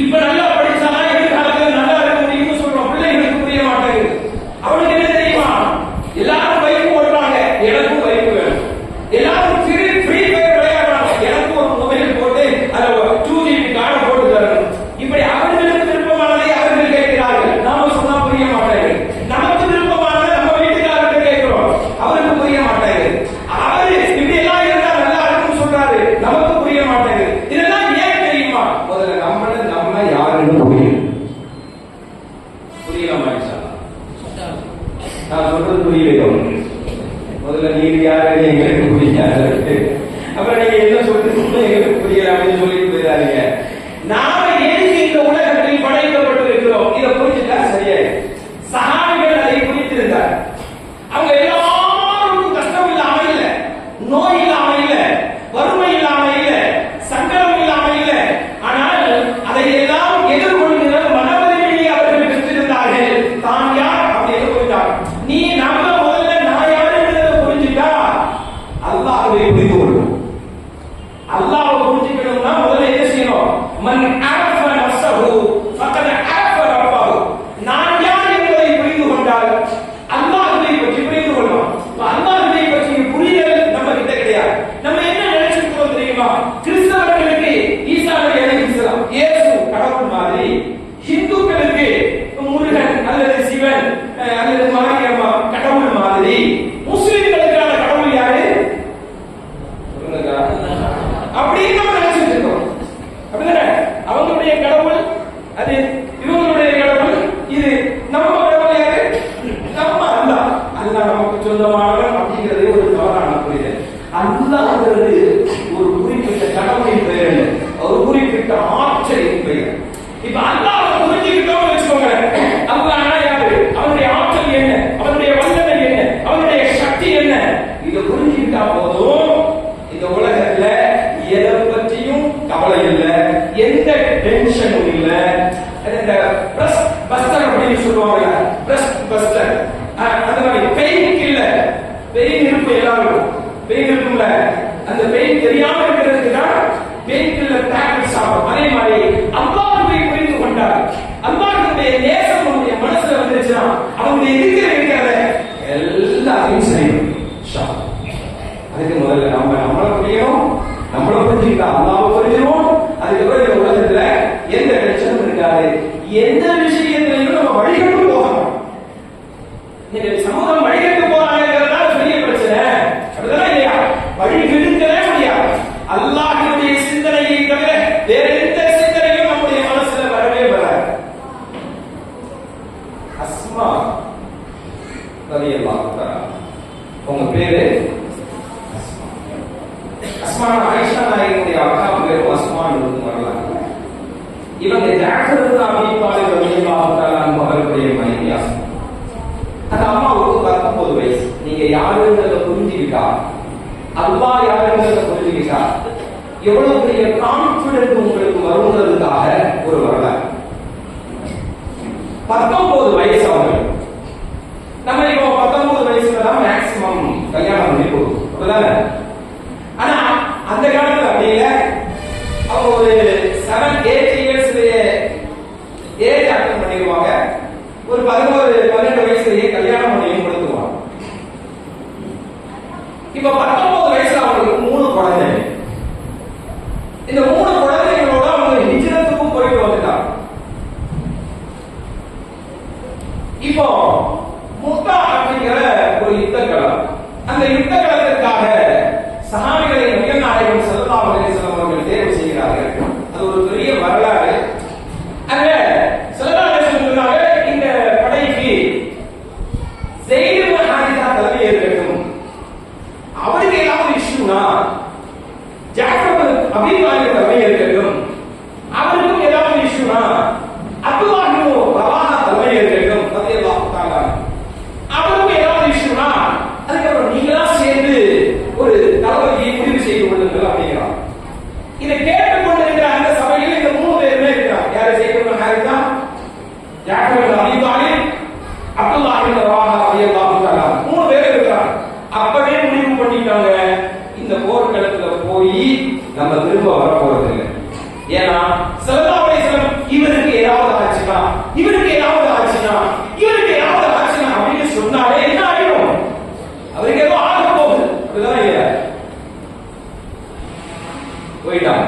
இப்ப நல்லா படிச்சானா எதிர்காலத்துல நல்லா இருக்க முடியும்னு சொல்றோம், பிள்ளைங்களுக்கு புரிய மாட்டேங்குது. அவனுக்கு என்ன தெரியுமா? எல்லாரும் பைக் ஓட்டுறாங்க, எனக்கும் பைக் வேணும். எல்லாரும் ஃப்ரீ ஃபயர் விளையாடுறாங்க, எனக்கும் ஒரு மொபைல் போட்டு அதை 2GB கார்டு போட்டு தரணும். இப்படி அவர்களுக்கு விருப்பமானதை அவர்கள் கேட்கிறார்கள், நாம சொன்னா புரிய மாட்டேங்குது. நமக்கு விருப்பமானதை நம்ம வீட்டுக்காரர்கிட்ட கேட்கிறோம், அவருக்கு புரிய மாட்டேங்குது. அவரு இப்படி எல்லாம் இருந்தா நல்லா இருக்கும்னு சொல்றாரு, நமக்கு புரிய மாட்டேங்குது. இதெல்லாம் ஏன் தெரியுமா? முதல்ல நம்ம யாருன்னு புரியலாமா? நான் சொல்றது புரியலையோ? முதல்ல நீங்க யாருன்னு எங்களுக்கு புரியாது, அப்புறம் நீங்க என்ன சொல்றது எங்களுக்கு புரியல அப்படின்னு சொல்லிட்டு போயிடாதீங்க. நாம ஏன் இந்த உலகத்தில் படைக்கப்பட்டிருக்கிறோம் இதை புரிஞ்சுட்டா சரியாயிடும். சஹாபிகள் அதை புரிந்திருந்தார். அவங்க எல்லாருக்கும் கஷ்டம் இல்லாம இல்ல, நோய் இல்லாம இல்ல, வறுமை இல்லாம இல்ல, சங்கடம் இல்லாம இல்ல, ஆனால் அதை எல்லாம் எதிர்கொள்கிற மனவலிமையை அவர்கள் பெற்றிருந்தார்கள். தான் யார் அப்படின்னு புரிந்தார். நீ நம்ம முதல்ல நான் யாருன்றதை புரிஞ்சுட்டா அல்லாஹ்வை புரிந்து கொள்ளும். அல்லாஹ்வை புரிஞ்சுக்கணும்னா முதல்ல என்ன செய்யணும்? மன் அரஃப நஃப்ஸஹு ஃபகத் அரஃப ரப்பஹு. நான் யார் என்பதை புரிந்து கொண்டால் அல்லாஹ்வை பற்றி புரிந்து கொள்ளலாம். அல்லாஹ்வை பற்றி புரிதல் நம்ம கிட்ட கிடையாது. நம்ம என்ன நினைச்சிருக்கோம் தெரியுமா? கிறிஸ்தவர்களுக்கு ஈசா அலைஹிஸ்ஸலாம் இயேசு கடவுள் மாதிரி, ஹிந்துக்களுக்கு முருகன் அல்லது சிவன் அல்லது மாரியம்மா கடவுள் மாதிரி, முஸ்லிம்களுக்கான கடவுள் யாரு? அப்படின்னு நம்ம நினைச்சிட்டு இருக்கோம். அப்படிதானே? அவங்களுடைய கடவுள் அது, இவங்களுடைய கடவுள் இது, நம்ம கடவுள் யாரு? நம்ம அல்லாஹ். அல்லாஹ் நமக்கு சொந்தமானவன் அப்படிங்கிறது ஒரு தவறான புரிதல். அல்லாஹ்ங்கிறது ஒரு குறிப்பிட்ட கடவுளின் பெயர் இல்லை, ஒரு குறிப்பிட்ட ஆற்றலின் பெயர். இப்ப அல்லாஹ்வை புரிஞ்சுக்கிட்டோம்னு வச்சுக்கோங்க, அல்லாஹ்னா யாரு, அவனுடைய ஆற்றல் என்ன, அவனுடைய வல்லமை என்ன, அவனுடைய சக்தி என்ன, இதை புரிஞ்சுக்கிட்டா போதும். இந்த உலகத்துல எதை பற்றியும் கவலை இல்லை, எந்த டென்ஷனும் இல்லை. இந்த பிரஸ் பஸ்டர் அப்படின்னு சொல்லுவாங்க, பிரஸ் பஸ்டர் அந்த மாதிரி பெயின் இல்ல. பெயின் இருக்கும், எல்லாரும் பெயின் இருக்கும்ல, அந்த பெயின் தெரியாம இருக்கிறதுக்கு தான் பெயின் கில்லர் டேப்லெட் சாப்பிடும். அதே மாதிரி அல்லாஹ்வை புரிந்து கொண்டார், அல்லாஹ்வுடைய நேசம் நம்முடைய மனசுல வந்துருச்சுன்னா அவனுடைய இருக்கிறத எல்லாத்தையும் செய்யணும். அதுக்கு முதல்ல நம்மளை புரியணும், நம்மளை புரிஞ்சுக்கிட்டா அல்லாஹ்வை புரிஞ்சிடும். அதுக்கப்புறம் இந்த உலகத்துல எந்த பிரச்சனையும் இருக்காது, எந்த விஷயத்திலையும் நம்ம வழிகட்டு போகணும். சமூகம் வழிகட்டு போறாங்கிறதுனால பெரிய பிரச்சனை. அஸ்மான் ஆயிஷா நாயகியுடைய அக்கா பேரும் அஸ்மான் வரலாம். இவங்க ஜாஃபர் இப்னு அபீ தாலிப் ரலியல்லாஹு தஆலா அவர்களுடைய மனைவி அஸ்மா. அந்த அம்மாவுக்கு 19 வயசு. நீங்க யாருன்றத புரிஞ்சுக்கிட்டா, அல்லாஹ் யாருன்றத புரிஞ்சுக்கிட்டா எவ்வளவு பெரிய கான்பிடன்ட் உங்களுக்கு வருங்கிறதுக்காக ஒரு வரலாறு. 19 வயசு அவங்களுக்கு. நம்ம இப்போ 19 வயசுல தான் மேக்ஸிமம் கல்யாணம் பண்ணி கொடுக்கும், அப்படிதானே? ஆனா அந்த காலத்துல அப்படி இல்லை. அவங்க ஒரு 7-8 இயர்ஸ்லயே ஏஜ் அட்டன் பண்ணிடுவாங்க. ஒரு 11-12 வயசுலயே கல்யாணம் பண்ணி கொடுத்துருவாங்க. இப்ப 19 வயசுல அவங்களுக்கு 3 குழந்தை. இந்த 3 குழந்தைகளோட அவங்க ஹிஜ்ரத்துக்கும் போயிட்டு வந்துட்டாங்க. இப்போ முத்தா அப்படிங்கிற ஒரு யுத்த களம், அந்த யுத்த களத்திற்காக சஹாபிகளை நபிகள் நாயகம் ஸல்லல்லாஹு அலைஹி வஸல்லம் அவர்கள் தேர்வு செய்கிறார்கள். அது ஒரு பெரிய வரலாறு. அங்க ஸல்லல்லாஹு அலைஹி வஸல்லம் சொன்னாங்க, இந்த படைக்கு ஸெய்த் இப்னு ஹாரிஸா தலைமை ஏற்கட்டும். அவருக்கு ஏதாவது இஷ்யூனா ஜாஃபர் இப்னு அபீ தாலிப் தலைமை ஏற்கட்டும். அவருக்கும் ஏதாவது இஷ்யூனா அப்துல்லாஹ் இப்னு ரவாஹா தலைமை ஏற்கட்டும் ரலியல்லாஹு தஆலா. அவருக்கும் ஏதாவது இஷ்யூனா அதுக்கப்புறம் நீங்களா சேர்ந்து ஒரு தளபதியை முடிவு செய்து கொள்ளுங்கள் அப்படிங்கிறார். இதை கேட்டுக்கொண்டிருக்கிற அந்த சபையில் இந்த 3 பேருமே இருக்கிறார். யாரு? ஸெய்த் இப்னு ஹாரிஸா, ஜாஃபர் இப்னு அபீ தாலிப், அப்துல்லாஹ் இப்னு ரவாஹா ரலியல்லாஹு தஆலா 3 பேர் இருக்கிறார். அப்பவே முடிவு பண்ணிட்டாங்க, இந்த போர்க்களத்துல போய் நம்ம திரும்ப வர போறது இல்லை. ஏன்னா ஸல்லல்லாஹு அலைஹி வஸல்லம் இவருக்கு ஏதாவது ஆச்சுனா, இவருக்கு ஏதாவது ஆச்சுனா, இவருக்கு ஏதாவது ஆச்சுனா அப்படின்னு சொன்னாலே என்ன ஆயிடும்? அவருக்கு ஏதோ ஆக போகுது, அப்படிதான் இல்லையா? போயிட்டாங்க.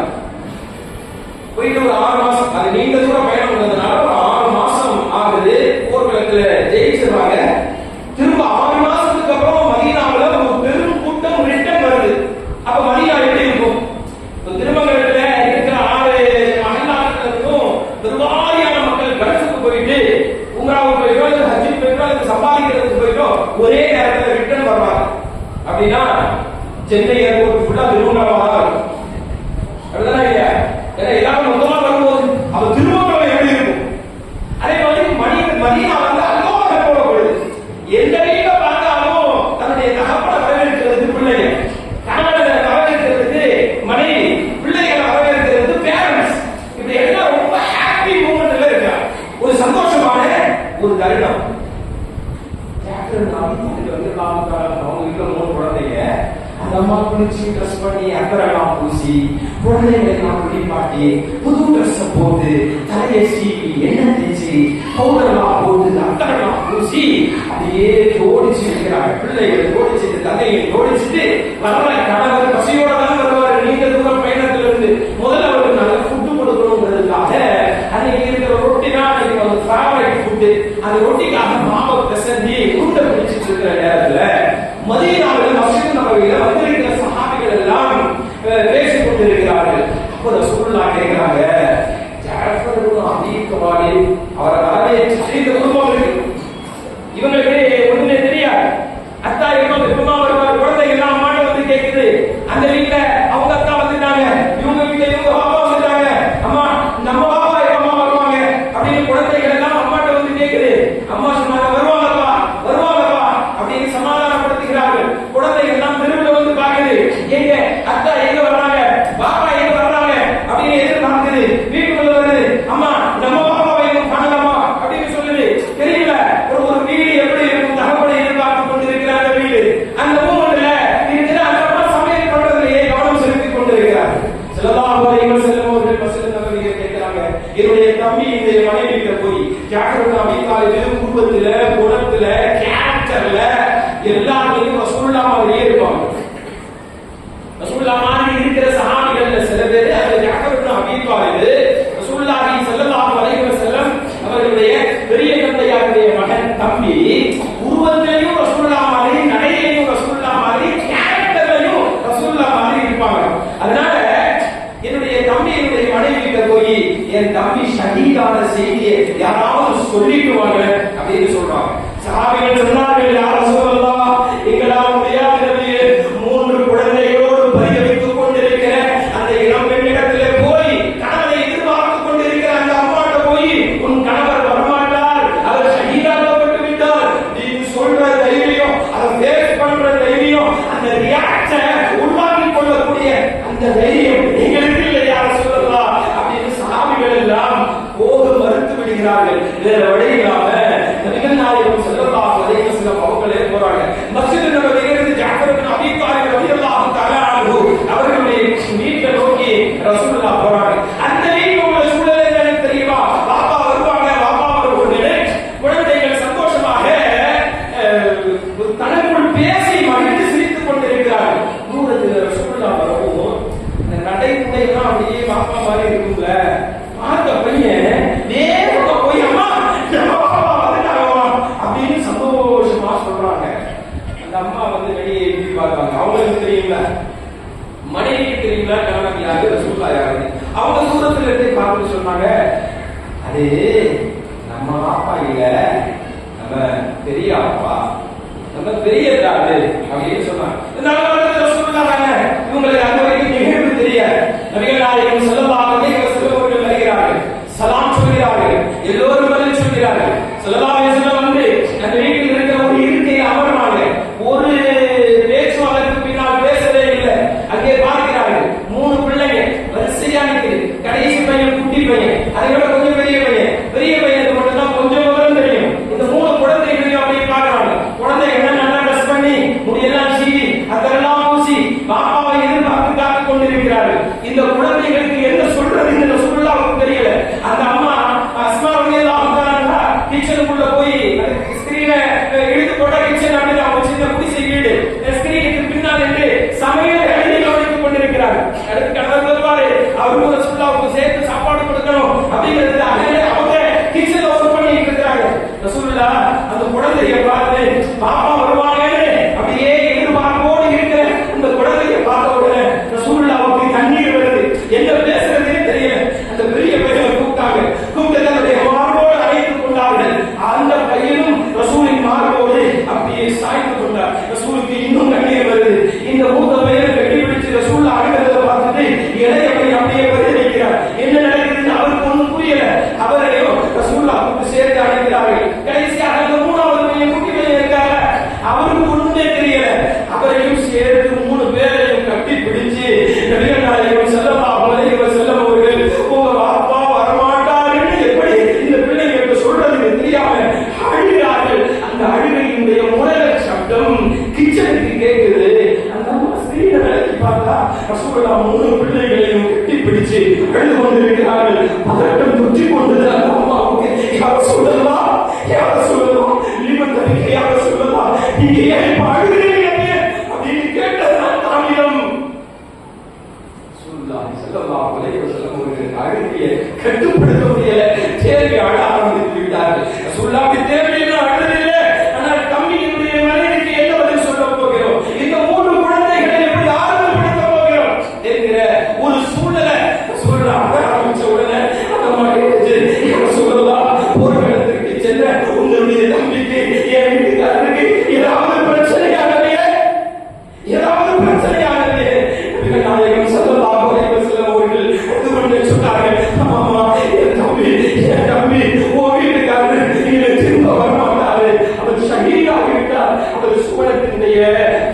போயிட்டு ஒரு 6 மாசம், அது நீண்ட தூரம் பயணம் பண்ணதுனால ஒரு 6 மாசம் ஆகுது. போர்க்களத்துல ஜெயிச்சிருவாங்க. திரும்ப 6 மாசத்துக்கு அப்புறம் மதீனாவுல ஒரு பெரும் கூட்டம் ரிட்டர்ன் வருது. அப்ப மதீனா எப்படி இருக்கும்? திருமங்கலத்துல இருக்கிற 6 மஹல்லாக்களுக்கும் பெருவாரியான மக்கள் கல்ஃபுக்கு போயிட்டு உம்ராவுக்கு போயிட்டோ இல்ல ஹஜ்ஜுக்கு போயிட்டோ இல்ல சம்பாதிக்கிறதுக்கு போயிட்டோ ஒரே நேரத்துல ரிட்டர்ன் வருவாங்க. அப்படின்னா சென்னை ஏர்போர்ட் ஃபுல்லா திருமங்கலமாக இருக்கும், அப்படிதானே இல்லையா? ஏன்னா எல்லாரும் மொத்தமா வரும்போது அப்ப திருமங்கலம் எப்படி இருக்கும்? அதே மாதிரி மதீனா வந்து அல்லாஹ் போடப்படுது. எந்த வீட்டை பார்த்தாலும் தன்னுடைய தகப்பனை வரவேற்கிறது பிள்ளைங்க, கணவனை வரவேற்கிறது மனைவி, பிள்ளைகளை வரவேற்கிறது பேரண்ட்ஸ். இப்படி எல்லாம் ரொம்ப ஹாப்பி மூமெண்ட்ல இருக்கா, ஒரு சந்தோஷமான ஒரு தருணம். அவங்க வீட்டுல 3 குழந்தைங்க. அந்த அம்மா குளிச்சு ட்ரெஸ் பண்ணி அக்கரெல்லாம் பூசி குழந்தைகளை எல்லாம் குளிப்பாட்டி புது ட்ரெஸ் போட்டு தலையை சீவி எண்ணெய் தேய்ச்சி பவுடர்லாம் போட்டு அக்கரெல்லாம் பூசி அப்படியே ஜோடிச்சு இருக்கிறாங்க. பிள்ளைகளை ஜோடிச்சுட்டு தந்தையை ஜோடிச்சுட்டு வர்ற கணவர் பசியோட தான் வருவாரு. நீண்ட தூரம் பயணத்துல இருந்து முதல்ல அவருக்கு நல்ல ஃபுட்டு கொடுக்கணுங்கிறதுக்காக அன்னைக்கு இருக்கிற ரொட்டி தான் அன்னைக்கு ஒரு ஃபேவரட் ஃபுட்டு. அந்த ரொட்டிக்காக மாவை பிசைஞ்சு உருண்டை பிடிச்சிட்டு இருக்கிற நேரத்துல மதீனாவில் மஸ்ஜித் நபவியில வந்திருக்கிற சஹாபிகள் எல்லாம் பேசிக் கொண்டிருக்கிறார்கள். அப்போ ரசூலுல்லாஹ் கேட்கிறாங்க, ஜாஃபர் இப்னு அபீ தாலிப் அவரை வரவேற்று இந்த குடும்பம் இருக்கு, இவங்களுக்கு ஒண்ணுமே தெரியாது. அத்தா எப்பமா வருவார், குழந்தை எல்லாம் அம்மாட்ட வந்து கேட்குது. அந்த வீட்டுல அவங்க அத்தா வந்துட்டாங்க, இவங்க வீட்டுல இவங்க பாப்பா வந்துட்டாங்க. அம்மா நம்ம பாப்பா எப்பமா வருவாங்க அப்படின்னு குழந்தைகள் எல்லாம் அம்மாட்ட வந்து கேட்குது. அம்மா சொன்னாங்க, வருவாங்கப்பா வருவாங்கப்பா அப்படின்னு சமாதானப்படுத்துகிறார்கள். குழந்தைகள் எல்லாம் தெருவில் வந்து பார்க்குது, எங்க அத்தா எங்க வர்றாங்க, பாப்பா எங்க வர்றாங்க அப்படின்னு எதிர்பார்க்குது. வீட்டுக்குள்ள வருது, அம்மா நம்ம பாப்பாவை எங்க பண்ணலாமா அப்படின்னு சொல்லுது. தெரியல ஒரு வீடு எப்படி இருக்கும் வேற வழி இல்லாம நபிகள் நாயகம் ஸல்லல்லாஹு அலைஹி வஸல்லம் அவங்களே போறாங்க. மஸ்ஜித் நபவியிலிருந்து ஜாஃபர் இப்னு அபீ தாலிப் ரலியல்லாஹு தஆலா அன்ஹு அவர்களுடைய வீட்டை நோக்கி ரசூலுல்லாஹ் போறாங்க. அந்த வீட்டுல உள்ள சூழல் என்னன்னு தெரியுமா? பாப்பா வருவாங்க, பாப்பா வருவாங்க, குழந்தைகள் சந்தோஷமாக தனக்குள் பேசி மகிழ்ந்து சிரித்துக் கொண்டிருக்கிறார்கள். தூரத்தில் ரசூலுல்லாஹ் வரவும் நடைமுறையெல்லாம் அப்படியே பாப்பா மாதிரி இருக்கும்ல, பார்த்த பையன் நேரமா போய் அம்மா நம்ம பாப்பா வந்துட்டாங்கம்மா அப்படின்னு சந்தோஷமா சொல்றாங்க. அந்த அம்மா வந்து வெளியே எப்படி பார்ப்பாங்க, அவங்களுக்கு தெரியுங்கள, மனைவி தெரியுங்களா, கணவன் யாரு, ரசூலுல்லாஹ் யாரு, அவங்க தூரத்துல இருந்து பார்த்து சொன்னாங்க, அது நம்ம அப்பா இல்ல, நம்ம பெரிய அப்பா, நம்ம பெரிய தாது அப்படின்னு சொன்னாங்க. இவங்களுக்கு அந்த வரைக்கும் நிகழ்வு தெரியாது. நபிகள் நாயகம் ஸல்லல்லாஹு அலைஹி வஸல்லம் அவர்கள் வருகிறார்கள், சலாம் சொல்கிறார்கள், எல்லோரும் பதில் சொல்கிறார்கள். ஸல்லல்லாஹு அலைஹி வஸல்லம் வந்து அந்த வீட்டில் இருக்கிற ஒரு இருக்கையில் அமர்வாங்க. ஒரு பேச்சுவார்த்தைக்கு பின்னால் பேசவே இல்லை. அங்கே பார்க்கிறார்கள் 3 பிள்ளைங்க வரிசையா நிற்குது. கடைசி பையன் குட்டி பையன், அதை விட கொஞ்சம் பெரிய பையன். பெரிய பையனுக்கு மட்டும்தான் கொஞ்சம் விவரம் தெரியும். இந்த 3 குழந்தைகளையும் அப்படியே பார்க்கறாங்க. குழந்தைங்க நல்லா ட்ரெஸ் பண்ணி முடியெல்லாம் சீவி அதெல்லாம் பூசி பாப்பாவை எதிர்பார்த்து காத்துக் கொண்டிருக்கிறார்கள். இந்த குழந்தைகளுக்கு என்ன சொல்றது இந்த ரசூலுல்லாஹ்வுக்கு தெரியல. அந்த அம்மா அஸ்மா ரலியல்லாஹு தஆலா கிச்சனுக்குள்ள போய் ஸ்கிரீனை இழுத்து போட்டா கிச்சன் அப்படின்னு அவங்க சின்ன குடிசை வீடு, ஸ்கிரீனுக்கு பின்னால் என்று சமையல் அறையை கவனித்துக் கொண்டிருக்கிறார்கள். அடுத்து கணவர் வருவாரு, அவருக்கு ரசூலுல்லாஹ்வுக்கு சேர்த்து சாப்பாடு கொடுக்கணும் அப்படிங்கிறது அவங்க கிச்சன்ல ஒர்க் பண்ணிட்டு இருக்கிறாங்க. ரசூலுல்லாஹ் அந்த குழந்தையை பார்த்து பாப்பா வருவாங்கன்னு அப்படியே எதிர்பார்ப்போடு இருக்கிற அந்த குழந்தையை பார்த்த உடனே ரசூலுல்லாஹ்வுக்கு கண்ணீர் வருது. என்ன பேசுறதுன்னு தெரியல. அந்த பெரிய பையனை கூப்பிட்டாங்க. கூப்பிட்டு தன்னுடைய மார்போடு அழைத்துக் கொண்டார்கள். அந்த பையனும் ரசூலின் மார்போடு அப்படியே சாய்த்து கொண்டார். ரசூலுக்கு இன்னும் கண்ணீர் வருது. இந்த மூத்த பையனை கட்டி பிடிச்சு ரசூலுல்லாஹ் அழுகிறத பார்த்துட்டு இளைய பையன் அப்படியே பதிலளிக்கிறார். என்ன நடக்குதுன்னு அவருக்கு ஒன்றும் புரியல. அவரையும் ரசூலுல்லாஹ் கூப்பிட்டு சேர்த்து அழைக்கிறார்கள். கடைசியாக அந்த 3வது பையன் குட்டி பையன் இருக்காங்க, அவருக்கு ஒண்ணுமே தெரியல. அவரையும் சேர்த்து 3 பேரையும் கட்டி பிடிச்சு நபிகள் நாயகம் ஸல்லல்லாஹு அலைஹி வஸல்லம் அவர்கள் உங்க அப்பா வரமாட்டாருன்னு எப்படி இந்த பிள்ளைங்களுக்கு சொல்றது தெரியாம அழுகிறார்கள். அந்த அழுகையினுடைய முரள சப்தம் கிச்சனுக்கு கேட்குது. அந்த அம்மா ஸ்கிரீனை விளக்கி பார்த்தா ரசூலுல்லாஹ் 3 பிள்ளைகளையும் கட்டி பிடிச்சு அழுது கொண்டிருக்கிறார்கள். பதட்டம் தொற்றி கொண்டது அந்த அம்மாவுக்கு. யார சொல்லலாம், யார சொல்லலாம், லிமன் தரிக்க யார சொல்லலாம், நீங்க ஏன் அழுகிறீங்க அப்படின்னு கேட்டதான் தாமிரம். ஸல்லல்லாஹு அலைஹி வஸல்லம் அவர்கள் அழுகையை கட்டுப்படுத்த முடியல. தேவி அழ ஆரம்பித்து விட்டார்கள். ரசூலுல்லாஹ் தேவையில்லை, அழுதில்லை. ஆனால் தம்பியினுடைய மனைவிக்கு என்ன பதில் சொல்ல போகிறோம், இந்த 3 குழந்தைகளை எப்படி ஆறுதல் படுத்த போகிறோம் என்கிற ஒரு சூழலை ரசூலுல்லாஹ் ஆரம்பிச்ச உடனே அந்த மாதிரி சொல்லலாம், போர்க்களத்திற்கு சென்ற உங்களுடைய நம்பிக்கை என் வீட்டுக்காரருக்கு ஏதாவது பிரச்சனையாகவே, ஏதாவது பிரச்சனையாகவே நபிகள் நாயகம் ஸல்லல்லாஹு அலைஹி வஸல்லம் அவர்கள் அதுகொண்டே சொன்னார்கள், ஆமா என் தம்பி உன் வீட்டுக்காரர் இங்கே திரும்ப வரமாட்டாரு, அவர் ஷஹீதாகிவிட்டார், அவர் சுவனத்தினுடைய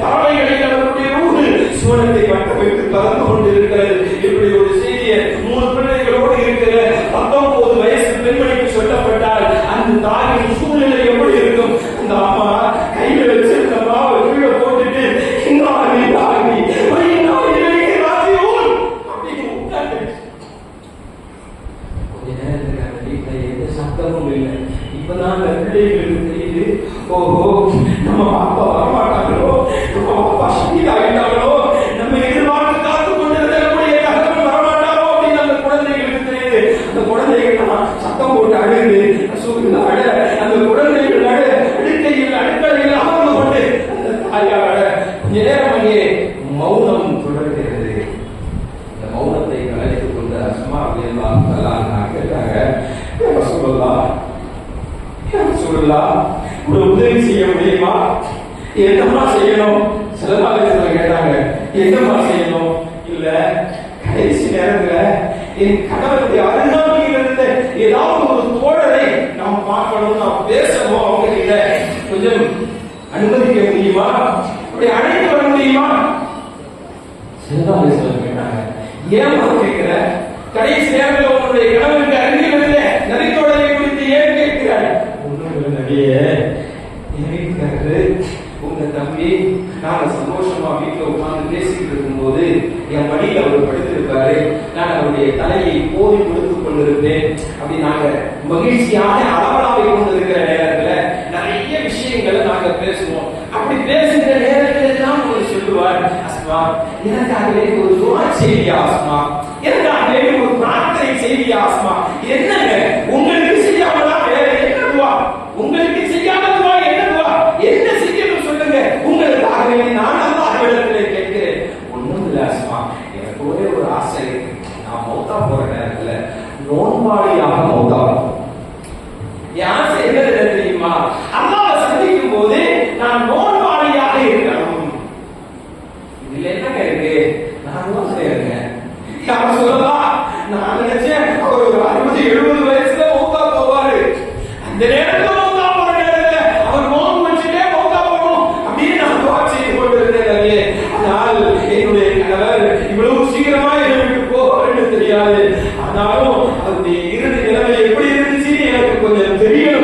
தாரைகளில் அவருடைய ரூஹ் சுவனத்தை வட்டமிட்டு பறந்து கொண்டிருக்கிறது. இப்படி ஒரு செய்தியை 3 பிள்ளைகளோடு இருக்கிற 19 வயசு பெண்மணிக்கு சொல்லப்பட்டால் அந்த தாயின் சூழ்நிலை எப்படி இருக்கும்? அந்த அம்மா கையில வச்சிருந்த மாவை கீழே போட்டுட்டு கொஞ்ச நேரத்துக்கு அந்த வீட்டுல எந்த சத்தமும் இல்லை. இப்பதான் அந்த பிள்ளைகளுக்கு தெரியுது, ஓஹோ நம்ம அப்பா வரமாட்டாங்களோ, நம்ம அப்பா ஷஹீதாகிட்டாங்களோ, நம்ம எதிர்பார்த்து காத்து கொண்டிருந்த நம்முடைய கணவன் வரமாட்டாரோ அப்படின்னு அந்த குழந்தைகளுக்கு தெரியுது. அந்த குழந்தைகள் சத்தம் போட்டு அழுது ரசூலுல்லாஹ் அழ, அந்த குழந்தைகள் அழ, அடுக்கலையில் அமர்ந்து கொண்டு அந்த தாயார் அழ. கொஞ்ச நேரம் அங்கே மௌனம் தொடர்கிறது. இந்த மௌனத்தை கலைத்துக் கொண்ட அஸ்மா ரலியல்லாஹு தஆலா கேட்டாங்க, ரசூலுல்லாஹ் ஒரு உதவி செய்ய முடியுமா? என்னம்மா செய்யணும்? ஸல்லல்லாஹு அலைஹி வஸல்லம் கேட்டாங்க, என்னம்மா செய்யணும்? இல்ல கடைசி நேரத்துல என் கணவருடைய அருகாமையில் இருந்த ஏதாவது ஒரு தோழரை நாம் பார்க்கணும், நாம் பேசணும், அவங்க கிட்ட கொஞ்சம் அனுமதிக்க முடியுமா? அப்படி அழைத்து வர முடியுமா? ஸல்லல்லாஹு அலைஹி வஸல்லம் கேட்டாங்க, ஏன் கேட்கிற? கடைசி நேரத்தில் உன்னுடைய கணவருக்கு அருகில் இருந்த நபித்தோழரை குறித்து ஏன் கேட்கிற? நபியே, என் வீட்டுக்காரரு உங்க தம்பி நாங்க சந்தோஷமா வீட்டுல உட்கார்ந்து பேசிக்கிட்டு இருக்கும்போது என் மடியில அவர் படுத்திருப்பாரு. நான் அவருடைய தலையை கோதி கொடுத்து கொண்டிருப்பேன். அப்படி நாங்க மகிழ்ச்சியான அளவலாவை கொண்டிருக்கிற நேரத்துல நிறைய விஷயங்களை நாங்க பேசுவோம். அப்படி பேசுகிற நேரத்துல தான் அவர் சொல்லுவார், அஸ்மா எனக்காகவே ஒரு துவா செய்தியா அஸ்மா, எனக்காகவே ஒரு பிரார்த்தனை செய்தியா அஸ்மா. என்னங்க உங்களுக்கு செய்யாமலா வேற என்ன துவா? உங்களுக்கு செய்யாம துவா என்ன துவா? என்ன செய்யணும் சொல்லுங்க. உங்களுக்காகவே நான் அல்லாஹ்விடத்தில் கேட்கிறேன். ஒண்ணும் இல்ல அஸ்மா, எனக்கு ஒரே ஒரு ஆசை இருக்கு. நான் மௌத்தா போற நேரத்துல நோன்பாளியாக மௌத்தா. என் ஆசை என்ன தெரியுமா? அல்லாஹ்வை சந்திக்கும் போது நான் நோன்பாளியாக இருக்கணும். இதுல என்னங்க இருக்கு? நான் யோசனை இருக்கேன். யார் சொல்லலாம்? நான் நினைச்சேன் அவர் ஒரு 60-70 வயசுல மௌத்தா போவாரு. அந்த நேரத்துல மௌத்தா போற நேரத்துல அவர் நோன்பு வச்சுட்டே மௌத்தா போகணும் அப்படின்னு நான் துவா செய்து கொண்டிருந்தேன். ஆனால் என்னுடைய கணவர் இவ்வளவு சீக்கிரமா என்னை விட்டு போவாருன்னு தெரியாது. ஆனாலும் அவருடைய இறுதி நிலைமை எப்படி இருந்துச்சு எனக்கு கொஞ்சம் தெரியணும்.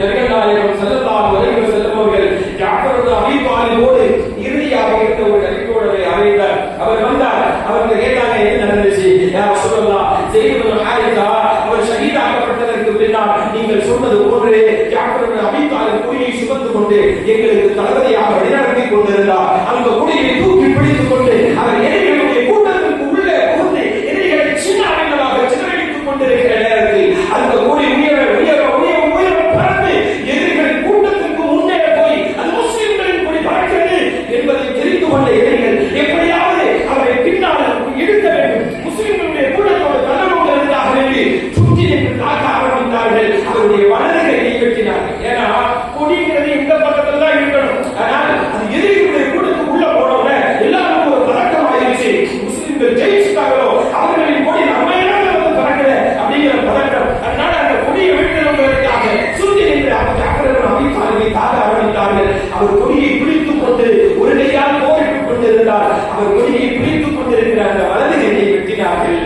நபிகள் நாயகம் ஸல்லல்லாஹு அலைஹி வஸல்லம் அவர்கள் ஜாஃபர் இப்னு அபீ தாலிபோடு இறுதியாக இருந்த ஒரு நபியோடவே அழைத்தார். அவர் வந்தார். அவருக்கு கேட்டாங்க, என்ன நடந்துச்சு? யா ரசூலல்லாஹ், ஸைத் இப்னு ஹாரிஸா அவர் ஷஹீதாக்கப்பட்டதற்கு பின்னால் நீங்கள் சொன்னது போன்று ஜாஃபர் இப்னு அபீ தாலிப் கொடியை சுமந்து கொண்டு எங்களுக்கு தளபதியாக வழிநடத்தி கொண்டிருந்தார். அந்த கொடியை தூக்கி பிடித்துக் கொண்டு அவர் எதிரிகளுடைய கூட்டத்திற்கு உள்ளே புகுந்து எதிரிகளை சின்ன அடைகளாக சிதறடித்துக் கொண்டிருக்கிற நேரத்தில் அந்த கொடி உயர உயர உயர உயர பறந்து எதிரிகளின் கூட்டத்திற்கு முன்னே போய் அது முஸ்லிம்களின் கொடி பறக்கிறது என்பதை தெரிந்து கொண்ட எதிரிகள் எப்படியாவது அவரை பின்னால் இழுக்க வேண்டும், முஸ்லிம்களுடைய கூட்டத்தோடு தன்னோடு இருந்தாக வேண்டி சுற்றி நின்று தாக்க ஆரம்பித்தார்கள். அவருடைய வலது கையை வெட்டினார்கள். ஏன்னா கொடிங்கிறது இந்த பக்கத்துல தான் இருக்கணும். ஆனால் அது எதிரிகளுடைய கூட்டத்துக்கு உள்ள போனோட எல்லாருக்கும் ஒரு பதட்டம் ஆயிடுச்சு. முஸ்லிம்கள் ஜெயிச்சுட்டாங்களோ, அவர்களின் கொடி நம்ம இடத்துல வந்து பறக்கல அப்படிங்கிற பதட்டம். அதனால அந்த கொடியை வெட்டணுங்கிறதுக்காக சுற்றி நின்று ஜாஃபர் இப்னு அபீ தாலிபை தாக்க ஆரம்பித்தார்கள். அவர் கொடியை பிடித்துக் கொண்டு ஒரு கையால் போரிட்டுக் கொண்டிருந்தார். அவர் கொடியை பிடித்துக் கொண்டிருக்கிற அந்த வலது கையை வெட்டினார்கள்.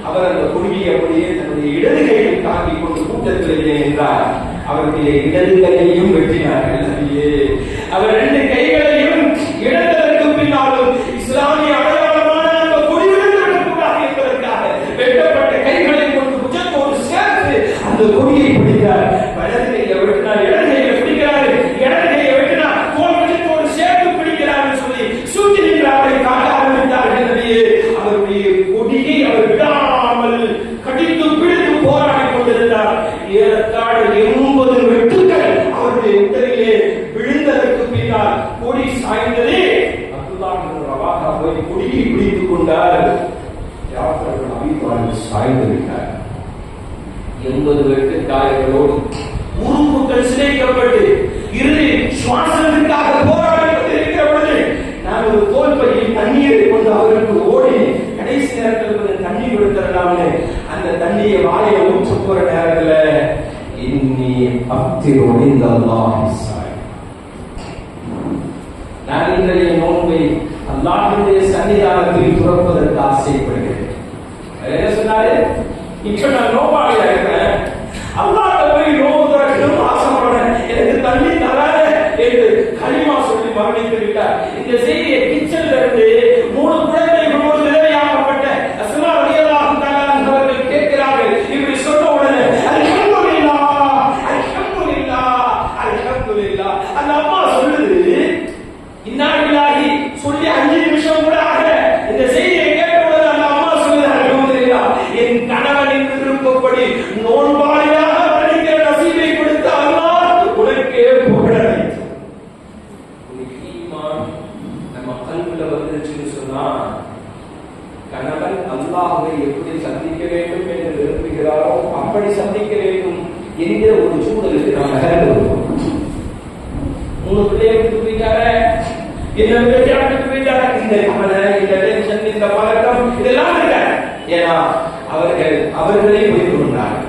அவர் அந்த கொடியை அப்படியே தன்னுடைய இடது கையில் தாங்கிக் கொண்டு கூட்டத்திலே நின்றார். அவருடைய இடது கையையும் வெட்டினார்கள். அவர் 2 கைகளையும் இடத்திற்கு பின்னாலும் இஸ்லாமிய அடையாளமான அந்த கொடி விடக்கூடாது என்பதற்காக வெட்டப்பட்ட கைகளை கொண்டு புஜத்தோடு சேர்த்து அந்த கொடியை பிடித்தார். வலது கையை வெட்டினார், இடது கையை பிடிக்கிறார், இடது கையை வெட்டினார், தோல் புஜத்தோடு சேர்த்து பிடிக்கிறார் சொல்லி சுற்றி நின்று அவரை காட்ட ஆரம்பித்தார்கள். அவருடைய கொடியை அவர் விடாமல் கடித்து பிடித்து போராடி கொண்டிருந்தார். ஏறத்தாழ 80 வெட்டுக்கள் அவருடைய உடலிலே விழுந்ததற்கு பின்னால் கொடி சாய்ந்ததே. அப்துல்லாஹ் இப்னு ரவாஹா போய் கொடியை பிடித்துக் கொண்டார். ஜாஃபர் இப்னு அபீ தாலிப் சாய்ந்து விட்டார். 80 வெட்டு காயங்களோடு உறுப்புகள் சிதைக்கப்பட்டு இறுதி சுவாசத்திற்காக போராடி கொண்டிருக்கிற பொழுது நான் ஒரு தோல் பையில் தண்ணீரை கொண்டு அவருக்கு ஓடினேன். கடைசி நேரத்தில் கொஞ்சம் தண்ணி கொடுத்துடலாம்னு அந்த தண்ணியை வாயில ஊற்ற போற நேரத்துல இன்னி அப்திரு இந்தல்லாஹி ஸாய், நான் இன்றைய நோன்பை அல்லாஹ்வுடைய சன்னிதானத்தில் துறப்பதற்கு ஆசைப்படுகிறேன். என்ன சொன்னாரு? இப்ப நான் நோபாளியா இருக்கிறேன், அல்லாஹ்வை போய் நோன்பு துறக்கணும் ஆசைப்படுறேன், எனக்கு தண்ணி தராத என்று கலிமா சொல்லி மரணித்து விட்டார். இந்த செய்தியை கிச்சன்ல இருந்து 3 குழந்தைகளோடு விதவையாக்கப்பட்ட அஸ்மா ரலியல்லாஹு தஆலா அவர்கள் கேட்கிறார்கள். இப்படி சொன்ன உடனே அல்ஹம்துலில்லாஹ் அல்ஹம்துலில்லாஹ் அல்ஹம்துலில்லாஹ் அந்த அம்மா சொல்லுது, இன்னா லில்லாஹி சொல்லி 5 நிமிஷம் கூட ஆகல. இந்த செய்தியை கேட்ட உடனே அந்த அம்மா சொல்லுது, அல்ஹம்துலில்லாஹ் என் கணவனின் விருப்பப்படி நோன்பாளியாக மரணிக்கிற நசீபை கொடுத்த அல்லாஹ் உனக்கே புகழ். நம்ம கல்வில வந்துருச்சுன்னு சொன்னா கணவன் அல்லாஹ்வை எப்படி சந்திக்க வேண்டும் என்று விரும்புகிறாரோ அப்படி சந்திக்க வேண்டும் என்கிற ஒரு சூழலுக்கு நாம் நகர்ந்து வருவோம். 3 பிள்ளையை விட்டு போயிட்டாரு, என்ன விட்டு போயிட்டாரு, இந்த கவலை, இந்த டென்ஷன், இந்த பழக்கம் இதெல்லாம் இருக்க. ஏன்னா அவர்களே புரிந்து கொண்டார்கள்.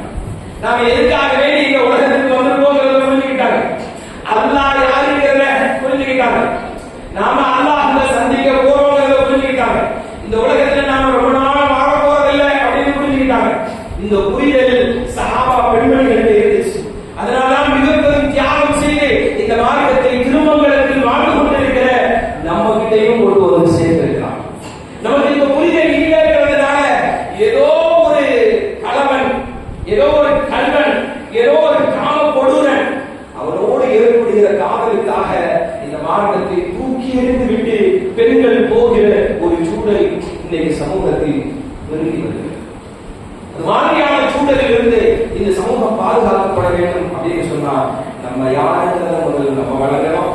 நாம் எதுக்காகவே இந்த உலகத்துக்கு வந்துருவோங்கிறத புரிஞ்சுக்கிட்டாங்க. அல்லாஹ் யாருங்கிறத புரிஞ்சுக்கிட்டாங்க. நாம அல்லாஹ்வை சந்திக்க போறோம்ங்கறத புரிஞ்சுக்கிட்டாங்க. இந்த உலகத்துல நாம ரொம்ப நாள் வாழ போறதில்லை அப்படின்னு புரிஞ்சுக்கிட்டாங்க. இந்த புரிதல் சஹாபா பெண்மணிகளுக்கு இருந்துச்சு. அதனால மிகப்பெரும் சூழல் இன்னைக்கு சமூகத்தில் பெருகி வருகிறது. அது மாதிரியான சூழலில் இருந்து இந்த சமூகம் பாதுகாக்கப்பட வேண்டும் அப்படின்னு சொன்னா நம்ம யாருங்கிறத முதல்ல நம்ம வழங்கணும்,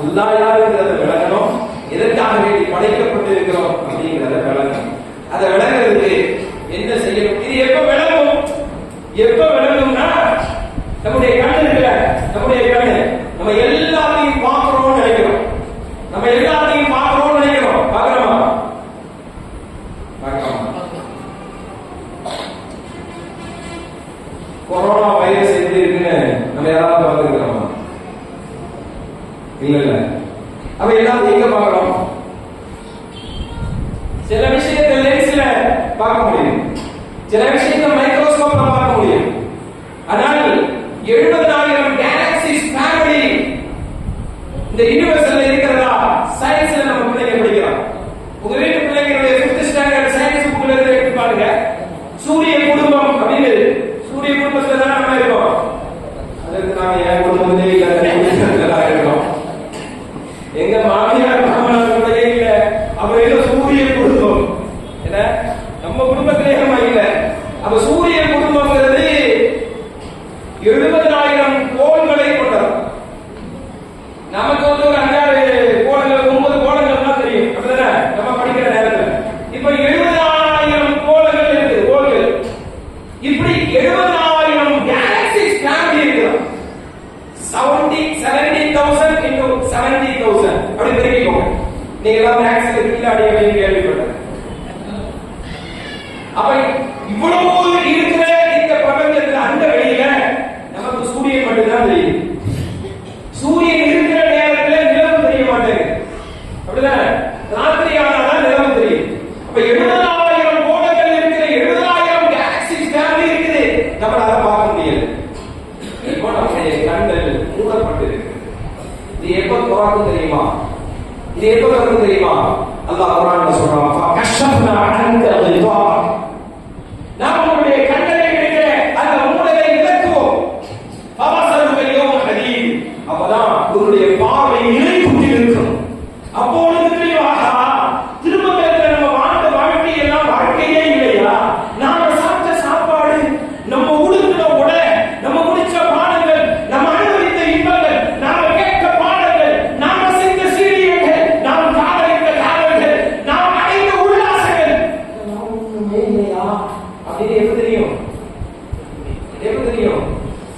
அல்லாஹ் யாருங்கிறத விளங்கணும், எதற்காக வேண்டி படைக்கப்பட்டிருக்கிறோம் அப்படிங்கிறத விளங்கணும். அதை விளங்குறதுக்கு என்ன செய்யணும்? இது எப்ப விளங்கும்? எப்ப விளங்கும்னா நம்முடைய கண்ணு இருக்குல்ல, நம்முடைய கண்ணு நம்ம எல்லாத்தையும் பார்க்கிறோம்னு நினைக்கிறோம். நம்ம எல்லாத்தையும் பார்க்கிறோம்னு நினைக்கிறோம். பார்க்கிறோமா? பார்க்கிறோமா? கொரோனா வைரஸ் எப்படி இருக்குன்னு நம்ம யாராவது பார்த்துருக்கிறோமா? இல்ல இல்ல. அப்ப எல்லாத்தையும் எங்க பார்க்கிறோம்? சில விஷயத்தை லென்ஸ்ல பார்க்க முடியும், சில விஷயத்தை மைக்ரோஸ்கோப்ல பார்க்க முடியும். ஆனால் 70,000 கேலக்சிஸ் ஃபேமிலி இந்த யூனிவர்ஸ்ல இருக்கிறதா சயின்ஸ்ல நம்ம பிள்ளைங்க படிக்கிறோம். உங்க வீட்டு பிள்ளைங்களுடைய 5th ஸ்டாண்டர்ட் சயின்ஸ் புக்ல இருந்து எடுத்து பாருங்க. சூரிய குடும்பம் அப்படின்னு, சூரிய குடும்பத்துல தான் நம்ம இருக்கோம். அதுக்கு நாம என் குடும்பத்திலே இல்ல இருக்கோம். எங்க மாமியார் மாமனார் இல்ல, அவர் ஏதோ சூரிய குடும்பம். என்ன நம்ம குடும்பத்திலே நம்ம இல்ல. அப்ப சூரிய குடும்பம்ங்கிறது 70,000 கோள்களை கொண்டது. நமக்கு வந்து ஒரு 5 கோள்கள் 9 கோள்கள் தான் தெரியும், அப்படிதானே நம்ம படிக்கிற நேரத்தில். இப்ப 70,000 கோள்கள் இருக்கு, கோள்கள். இப்படி 70,000 கேலக்சிஸ் ஃபேமிலி இருக்கு. 70,000 into 70,000 அப்படி தெரிவிக்கோங்க. நீங்க எல்லாம் மேக்ஸ்ல கீழ அடிக்கடி கேள்விப்பட்டது. அப்ப இவ்வளவு இருக்கிற இந்த பிரபஞ்சத்துல அந்த வெளியில நமக்கு சூரியன் மட்டும்தான் தெரியும். சூரியன் இருக்கிற நேரத்துல நிலவு தெரிய மாட்டேங்குது, அப்படிதானே? ராத்திரி ஆனாதான் நிலவு தெரியும். அப்ப 70,000 கோள்கள் இருக்கிற 70,000 கேலக்சிஸ் ஃபேமிலி இருக்குது, நம்மளால பார்க்க முடியல. இப்போ நம்முடைய கண்கள் மூடப்பட்டு இருக்கு. இது எப்ப திறக்கும் தெரியுமா? இது எப்ப திறக்கும் தெரியுமா? அல்லாஹ் குர்ஆன்ல சொல்றான், ஃபகஷஃப்னா அன்க கிதாக். நாம் நம்முடைய கண்களை இருக்கிற அந்த மூடலை விலக்குவோம். ஃபபஸருக யௌம ஹதீத். அப்பதான் உங்களுடைய பார்வை நிலைக்குற்றி இருக்கும். அப்பொழுது தெரியுமா, திரும்ப நம்ம வாழ்ந்த வாழ்க்கை எல்லாம் வாழ்க்கையே இல்லையா? நாம சாப்பிட்ட சாப்பாடு, நம்ம உடுத்தின உடை, நம்ம குடிச்ச பானங்கள், நம்ம அனுபவித்த இன்பங்கள், நாம கேட்ட பாடல்கள், நாம செய்த சீரியல்கள், நாம் காதலித்த காதல்கள், நாம் அடைந்த உல்லாசங்கள் ஒண்ணுமே இல்லையா அப்படின்னு எப்ப தெரியும்? எப்ப தெரியும்?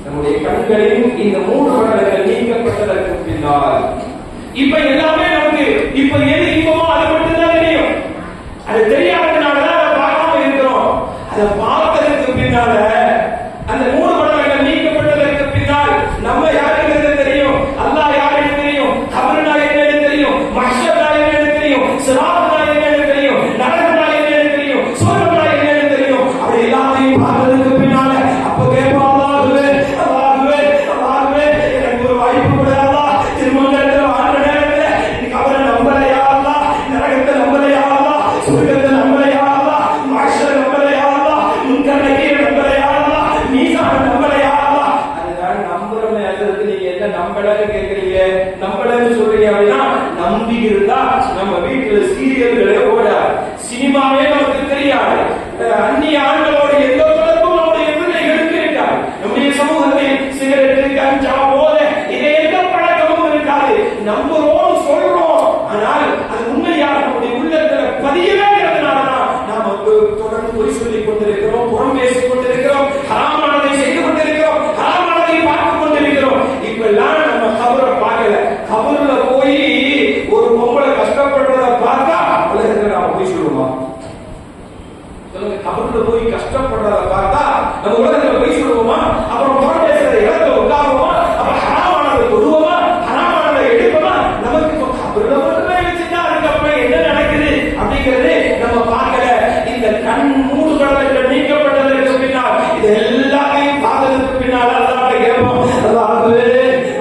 நம்முடைய கண்களில் இந்த 3 வருடங்கள் நீக்கப்பட்டதற்கு பின்னால். இப்ப எல்லாமே நமக்கு இப்ப எது இன்பமோ அது மட்டும்தான் தெரியும். அது தெரியாததுனாலதான் அதை பார்க்காம இருக்கிறோம். அதை பார்த்ததற்கு பின்னால அந்த 3 வருடங்கள் நீக்கப்பட்டதற்கு பின்னால் நம்ம யாருங்கிறது தெரியும், அல்லாஹ் யாருன்னு தெரியும், கபர்னா என்னன்னு தெரியும், மஹ்ஷர்னா என்னன்னு தெரியும், சிராத்னா என்னன்னு தெரியும், நரகனா என்னன்னு தெரியும், சொர்க்கனா என்னன்னு தெரியும். அப்படி எல்லாத்தையும் பார்த்ததற்கு பின்னால அப்ப கேட்போம், அல்லாஹ்வே அல்லாஹ்வே அல்லாஹ்வே எனக்கு ஒரு வாய்ப்பு கொடு அல்லாஹ். திருமங்கலத்துல வாழ்ற நேரத்துல கபரை நம்பலையா அல்லாஹ், நரகத்தை நம்பலையா அல்லாஹ், சொர்க்கத்தை நம்பலையா அல்லாஹ், மஹ்ஷர் நம்பலையா அல்லாஹ், முன்கர் நகீர் நம்பலையா அல்லாஹ், மீசான் நம்பலையா அல்லாஹ். அதுதான் நம்புறோமே. அதுக்கு நீங்க என்ன நம்பலன்னு கேக்குறீங்க? நம்பலன்னு சொல்றீங்க அப்படின்னா நம்பி இருந்தா நம்ம வீட்டுல சீரியல்களே ஓடாது, சினிமாவே நமக்கு தெரியாது, அந்நிய ஆண்களோட எந்த தொடர்பும் நம்முடைய பிள்ளைகளுக்கு இருக்காது, நம்முடைய சமூகத்தில் சிகரெட்டு, கஞ்சா, போதை இதை எந்த பழக்கமும் இருக்காது. நம்புறோம், சொல்றோம், ஆனால் அது உண்மையாக நம்முடைய உள்ளத்துல பதியவேங்கிறதுனாலதான் நாம தொடர்ந்து பொய் சொல்லிக் கொண்டிருக்கிறோம், புறம் பேசிக் கொண்டிருக்கிறோம், ஹராமானதை செய்து கொண்டிருக்கிறோம், ஹராமானதை பார்த்துக் கொண்டிருக்கிறோம். இப்ப எல்லாம் நம்ம கபரை பார்க்கல. கபர்ல போய் ஒரு பொம்பளை கஷ்டப்படுறத பார்த்தா உலகத்துல நாம போய் சொல்லுவோமா? சொல்லுங்க. கபர்ல போய் கஷ்டப்படுறத பார்த்தா நம்ம உலகத்துல போய் சொல்லுவோமா? அப்புறம் புறம் பேசுறத இடத்துல உட்காருவோமா? அப்புறம் ஹராமானதை தொடுவோமா? ஹராமானதை எடுப்போமா? நமக்கு இப்போ கபர்ல மட்டுமே வச்சுட்டா அதுக்கப்புறம் என்ன நடக்குது அப்படிங்கிறது நம்ம பார்க்கல. இந்த கண் 3 கடல்கள் நீக்கப்பட்டதற்கு பின்னால் இது எல்லாத்தையும் பார்த்ததற்கு பின்னால் அல்லாஹ்ட்ட கேட்போம், அல்லாஹ்வே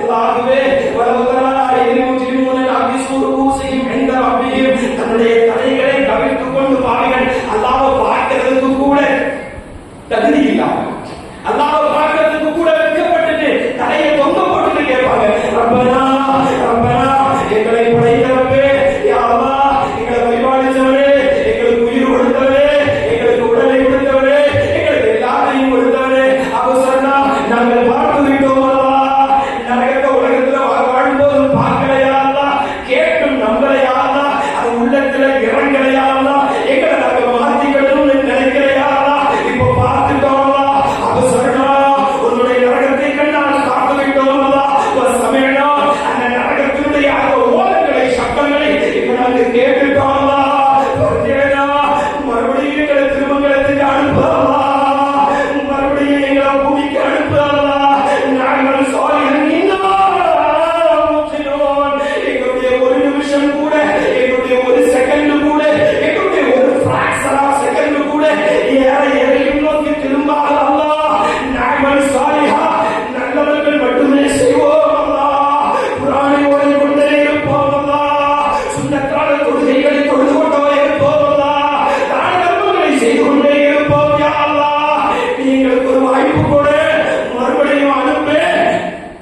அல்லாஹ்வே வலவலா இல்முஜிமுன அபிசுருசிஹிம் இன்த ரப்பிஹிம். தன்னுடைய தலைகளை கவிழ்த்துக் கொண்டு பாருங்கள், அல்லாஹ்வை பார்க்கிறதுக்கு கூட நரகத்துல இறங்கலையா எங்களை நாங்க மாத்திக்கணும்னு நினைக்கிறையா? இப்ப பார்த்துட்டோம் அவசரமா உன்னுடைய நரகத்தை கண்டால் காத்து விட்டோம் சமயனா அந்த நரகத்தினுடைய அந்த ஓலங்களை சத்தங்களை இப்ப நாங்க கேட்டுட்டோம். மறுபடியும் எங்களை திருமங்கலத்துக்கு அனுப்பலாம், மறுபடியும் எங்களை பூமிக்கு அனுப்பலாம். நாங்கள் சாலிகள் எங்களுடைய ஒரு நிமிஷம் கூட, எங்களுடைய ஒரு செகண்ட் கூட, எங்களுடைய ஒரு பிராக்சர் ஆஃப் செகண்ட் கூட எதையும் நோக்கி திரும்பாத நாங்கள் சாலிஹா நல்லவர்கள் மட்டுமே செய்வோம். குர்ஆனை ஓதிக்கொண்டே இருப்போம். சுன்னத்தான தொழுகைகளை தொழுது கொண்டே இருப்போம். தான தர்மங்களை செய்து கொண்டே இருப்போம். யா அல்லாஹ், எங்களுக்கு ஒரு வாய்ப்பு கொடு, மறுபடியும் அனுப்பு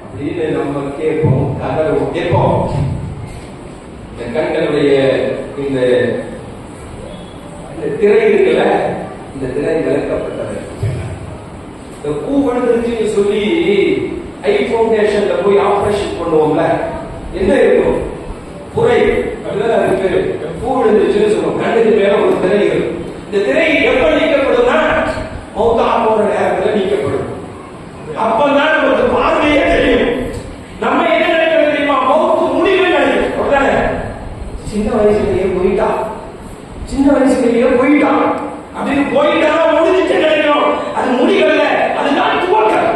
அப்படின்னு நம்ம கேட்போம், கதறுவோம், கேட்போம். இந்த கண்களுடைய இந்த திரை இருக்குல்ல, இந்த திரை விளக்கப்பட்டது. இந்த பூ விழுந்துருச்சுன்னு சொல்லி ஐ ஃபவுண்டேஷன்ல போய் ஆபரேஷன் பண்ணுவோம்ல, என்ன இருக்கும்? புரை அப்படிதான் இருக்கு. பூ விழுந்துருச்சுன்னு சொல்லுவோம். கண்ணுக்கு மேல ஒரு திரை இருக்கும். இந்த திரை எப்ப நீக்கப்படும்னா மௌத்தா போற நேரத்துல நீக்கப்படும். அப்பதான் நமக்கு பார்வையே தெரியும். நம்ம என்ன நினைக்கிறது தெரியுமா? மௌத்து முடிவு நினைக்கிறோம். சின்ன வயசுலயே போயிட்டான், சின்ன வயசுலயே போயிட்டான் அப்படின்னு போயிட்டா முடிஞ்சிட்டு நினைக்கிறோம். அது முடிவல்ல, அதுதான் துவக்கம்,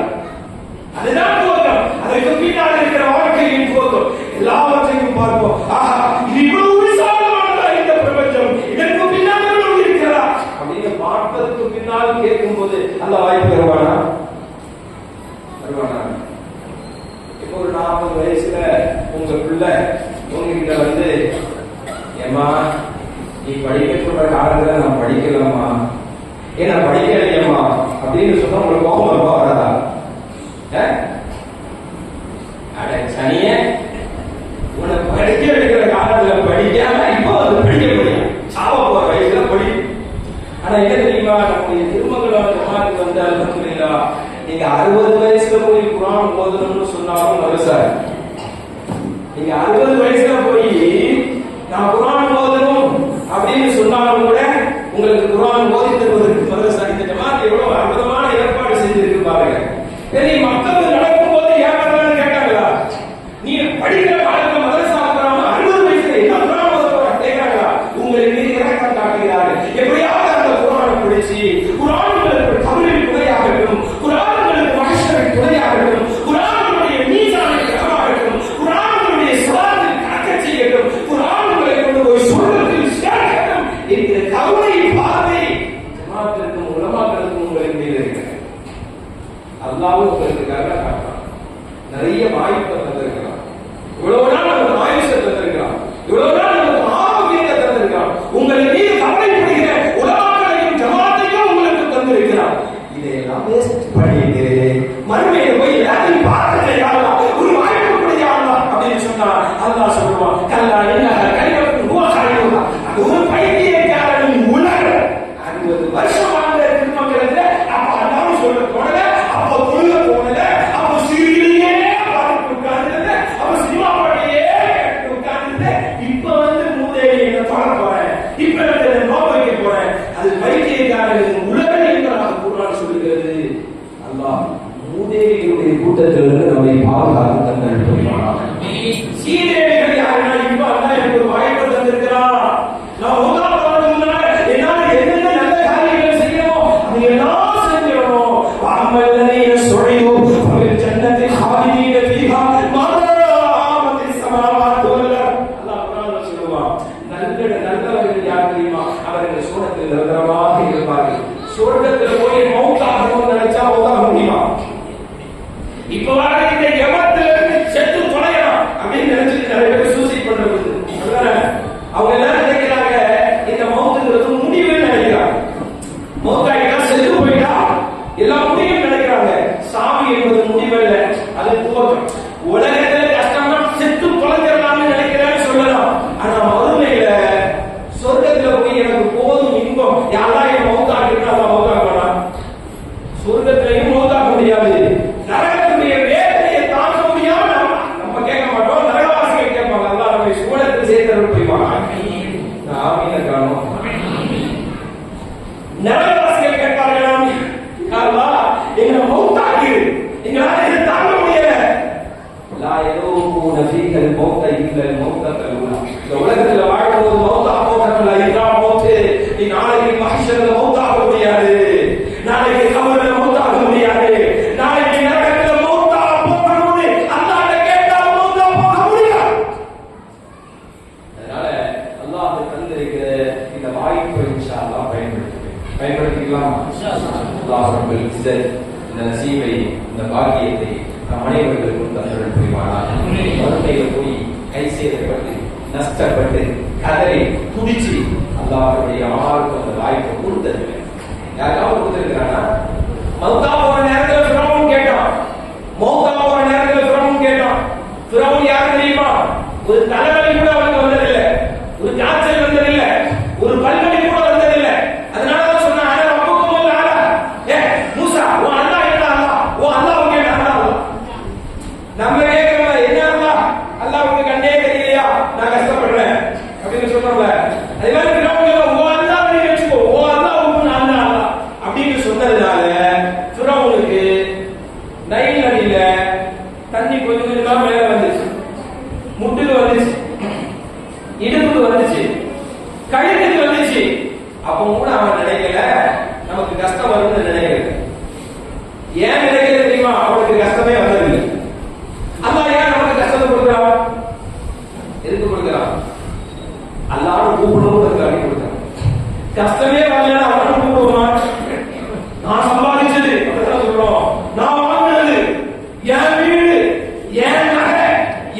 அதுதான் துவக்கம். அதற்கு பின்னால் இருக்கிற வாழ்க்கையின் துவக்கம். எல்லாவற்றையும் பார்ப்போம். ஆஹா, இது இவ்வளவு விசாலமானதா இந்த பிரபஞ்சம், இதற்கு பின்னால் எவ்வளவு இருக்கிறதா அப்படின்னு பார்ப்பதற்கு பின்னால் கேட்கும் போது அந்த வாய்ப்பு வருவானா? வருவானா? இப்போ ஒரு 40 வயசுல உங்க பிள்ளை உங்ககிட்ட வந்து, ஏமா நீ படிக்க சொல்ற காலத்துல நான் படிக்கலாமா, ஏன்னா படிக்கலையம்மா அப்படின்னு சொன்னா உங்களுக்கு கோபம் வருவா வராதா? அட சனிய, உன்னை படிக்க வைக்கிற காலத்துல படிக்காம இப்போ அது படிக்க முடியும், சாவ போற வயசுல படி. ஆனா என்ன தெரியுமா, நம்முடைய திருமங்கலம் ஜமாத்துக்கு வந்து அல்ஹம்துலில்லாஹ், நீங்க 60 வயசுல போய் குர்ஆன் ஓதணும்னு சொன்னாலும் மறுசார். நீங்க 60 வயசுல போய் நான் குர்ஆன் ஓதணும் அப்படின்னு சொன்னாலும் கூட உங்களுக்கு குர்ஆன் ஓதி தருவதற்கு மதரசா இந்த ஜமாத் எவ்வளவு அற்புதமான ஏற்பாடு செஞ்சிருக்கு பாருங்க. சரி, மக்கள் நடக்கும் போது ஏன் கேட்டாங்களா? நீ படிக்கிற காலத்துல மதரசா வராம 60 வயசுல என்ன குர்ஆன் ஓத போற கேட்கிறாங்களா? உங்களுக்கு மீது இறக்கம் காட்டுகிறார்கள். எப்படியாவது அந்த குர்ஆனை படிச்சு குர்ஆன் உங்களுக்கு தமிழில் துணையாகட்டும், குர்ஆன் உங்களுக்கு மனுஷரின் துணையாகட்டும், குர்ஆனுடைய மீசானை கரமாகட்டும், குர்ஆனுடைய சலாத்தில் கணக்க செய்யட்டும், குர்ஆன் உங்களை கொண்டு போய் சொர்க்கத்தில் சேர்க்கட்டும் என்கிற கருணை பார்வை ஜமாத்திற்கும் உலமாக்களுக்கும் உங்களுக்கு மீது இருக்கிறது. அல்லாஹ் உங்களுக்காக காட்டுறான். நிறைய வாய்ப்பை தந்திருக்கிறான். இவ்வளவு நாள் நமக்கு ஆயுஷை தந்திருக்கிறான், இவ்வளவு நாள் நமக்கு ஆரோக்கியத்தை தந்திருக்கிறான், உங்களை மீது கவலைப்படுகிற உலமாக்களையும் ஜமாத்தையும் உங்களுக்கு தந்திருக்கிறான். இதையெல்லாம் வேஸ்ட் பண்ணிட்டு மறுமையை போய் எல்லாத்தையும் பார்த்துட்டே ஒரு வாய்ப்பு கிடையாது அப்படின்னு சொன்னா அல்லாஹ் சொல்லுவான், கல்லா இன்னஹா கலிமத்துன் ஹுவ கலிமுஹா, அது ஒரு பைத்தியக்காரனின் உலகம். 60 வருஷம் வாழ்ந்த திருமங்கலத்துல அப்ப அல்லாஹ் சொல்ல போனல, அப்ப தொழுக போனல, அப்ப சீரியலே பார்த்து உட்கார்ந்து, அப்ப சினிமா பாட்டியே உட்கார்ந்து, இப்ப வந்து மூதேவி என்ன தொட போறேன், இப்ப வந்து நோக்க வைக்க போறேன். அது பைத்தியக்காரனின் உலகம் என்பதாக குர்ஆன் சொல்லுகிறது. அல்லாஹ் மூதேவிகளுடைய கூட்டத்திலிருந்து நம்மை பாதுகாத்து தந்திருக்கிறான். சீதேவிகள் யாருன்னா இப்ப அல்லாஹ் எனக்கு ஒரு வாய்ப்பு தந்திருக்கிறான். நான் உதாரணத்துக்கு முன்னால என்னால என்னென்ன நல்ல காரியங்கள் செய்யணுமோ அது எல்லாம் செஞ்சிடணும். அம்மல்லதீன சுழையு ஃபில் ஜன்னதி ஹாலிதீன ஃபீஹா மாதாமத்தி ஸமாவாத்து வல் அர்த். அல்லாஹ் குர்ஆன்ல சொல்லுவான், நல்லவர்கள் யார் தெரியுமா? அவர்கள் சுவனத்தில் நிரந்தரமாக இருப்பார்கள். சுவர்க்கத்துல போய் மௌத்தாகணும்னு நினைச்சா மௌத்தாக முடியுமா? இப்ப வர இந்த எமத்துல இருந்து செத்து தொலையலாம் அப்படின்னு நினைச்சிட்டு நிறைய பேர் சூசைட் பண்றது. அவங்க என்ன நினைக்கிறாங்க, இந்த மௌத்துங்கிறது முடிவுன்னு நினைக்கிறாங்க. மௌத்தாயிட்டா செத்து போயிட்டா எல்லாம் முடிவுன்னு நினைக்கிறாங்க. சாமி என்பது முடிவு இல்ல, அது துவக்கம். உலகத்துல கஷ்டமா செத்து தொலைஞ்சிடலாம்னு நினைக்கிறேன்னு சொல்லலாம். ஆனா மறுமையில சொர்க்கத்துல போய் எனக்கு போதும் இன்பம் யாரா ஆமீன காணும். நரகவாசிகள் கேட்பார்களாம், அல்லாஹ் எங்களை மௌத்தாக்கு, எங்களால இதை தாங்க முடியல. லா யதூகுன ஃபீகல் மௌத இல்லல் மௌத்தல் ஊலா. இந்த உலகத்துல வாழும்போது மௌத்தா போகல, இதுதான் மௌத்து. நீ நாளைக்கு மஹ்ஷர்ல மௌத்தாக முடியாது, நாளைக்கு கபர்ல மௌத்தாக முடியாது, நாளைக்கு நரகத்துல மௌத்தா போகணும்னு அல்லாஹ்ட்ட கேட்டா மௌத்தா போக முடியாது. அதனால அல்லாஹ் தந்திருக்கிற இந்த வாய்ப்பை இன்ஷா அல்லாஹ் பயன்படுத்திக்கலாம். அல்லாஹ் ரப்பல் இஸ்ஸத் இந்த நசீபை, இந்த பாக்கியத்தை நம் அனைவர்களுக்கும் தந்தருள் புரிவானாக. மறுமையில போய் கை சேதப்பட்டு நஷ்டப்பட்டு கதறி துடிச்சு அல்லாஹ்வுடைய யாருக்கும் அந்த வாய்ப்பை கொடுத்ததில்லை. யாருக்காவது கொடுத்திருக்கிறானா? மௌத்தா போற நேரத்துல ஃபிரௌன் கேட்டான். மௌத்தா போற நேரத்துல ஃபிரௌன் கேட்டான். ஃபிரௌன் யாரு தெரியுமா? ஒரு தலைவலி கூட அவனுக்கு வந்ததில்லை, ஒரு காய்ச்சல் வந்ததில்லை, ஒரு பல்வலி கூட வந்ததில்லை. அதனால தான் சொன்னா ரப்புக்கும் ஆலா. மூசா உன் அல்லாஹ் என்ன அல்லாஹ்? உன் அல்லாஹ் கேட்டா அல்லாஹ். நம்ம கேக்குறோம், என்ன அல்லாஹ்? அல்லாஹ் உனக்கு கண்ணே தெரியலையா? நான் கஷ்டப்படுறேன் அப்படின்னு சொல்றோம்ல. அதே மாதிரி ஃபிரௌன் உன் அல்லாஹ் நீ வெச்சுக்கோ, உன் அல்லாஹ் உன் அல்லாஹ் அப்படின்னு சொன்னதுனால ஃபிரௌனுக்கு நைல் நதியில தண்ணி கொஞ்சம் கொஞ்சமா மேல வந்துச்சு, முட்டுக்கு வந்துச்சு, இடுப்புக்கு வந்துச்சு, கழுத்துக்கு வந்துச்சு. அப்போ கூட அவன் நினைக்கல நமக்கு கஷ்டம் வரும்னு நினைக்கல. ஏன் நினைக்கல தெரியுமா? அவனுக்கு கஷ்டமே வந்ததில்லை. அல்லாஹ் ஏன் நமக்கு கஷ்டத்தை கொடுக்குறான்? எதுக்கு கொடுக்குறான்? அல்லாஹ் கூப்பிடணும்ன்றதுக்காக கொடுக்குறான். கஷ்டமே வரலன்னா அவனும் கூப்பிடுவான். நான் சம்பாதிச்சது அப்படிதான் சொல்றோம், நான் வாங்கினது, என் வீடு, என் நகை,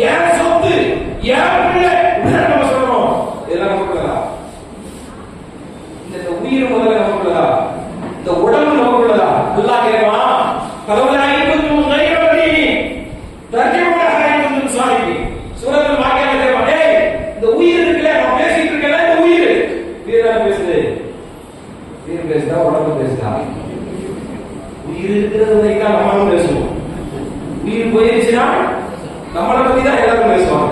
என் சொத்து, என் பிள்ளை, நம்ம சொல்றோம். இதெல்லாம் நமக்குள்ளதா? இந்த உயிர் முதல்ல நமக்குள்ளதா? இந்த உடம்பு நமக்குள்ளதா? அல்லாஹ் கேட்பான், பலவலா இருக்கும் கைரவதீனி தர்ஜுனா ஹைக்கும் சாலிகி. சூரத்துல் வாக்கியால கேட்பான், டேய் இந்த உயிர் இருக்குல, நான் பேசிட்டு இருக்கேன்ல, இந்த உயிர் தான் பேசுது. உயிர் பேசுதா உடம்பு பேசுதா? உயிர் இருக்கிறது வரைக்கும் நம்மளும் பேசுவோம். உயிர் போயிருச்சுன்னா நம்மளை பத்தி தான் எல்லாரும் பேசுவாங்க.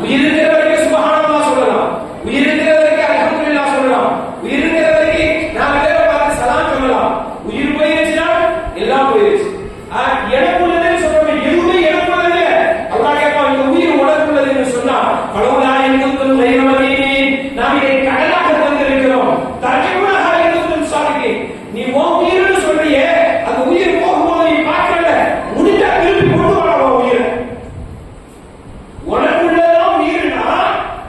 உயிர் இருக்கிற வரைக்கும் சுப்ஹானல்லாஹ் சொல்லலாம், உயிர் இருக்கிற வரைக்கும் அல்ஹம்துலில்லாஹ் சொல்லலாம், உயிர் இருக்கிற வரைக்கும் நாலு பேரை பார்த்து சலாம் சொல்லலாம். உயிர் போயிருச்சுன்னா எல்லாம் போயிருச்சு. எனக்குள்ளதுன்னு சொல்றோம், எதுவுமே எனக்குள்ளது. அல்லாஹ் கேட்பான், இந்த உயிர் உனக்குள்ளதுன்னு சொன்னா பலவலா இருக்கும் கைரவதீனி, நாம் இதை கடனாக தந்திருக்கிறோம். தர்ஜுனா ஹைக்கும் சாலிகி. நீ உன் உயிர்னு சொல்றியே, அந்த உயிர் போகும்போது நீ பார்க்கல, முடிஞ்சா திருப்பி கொண்டு வரணும் உயிரை. உனக்குள்ளதான் உயிர்னா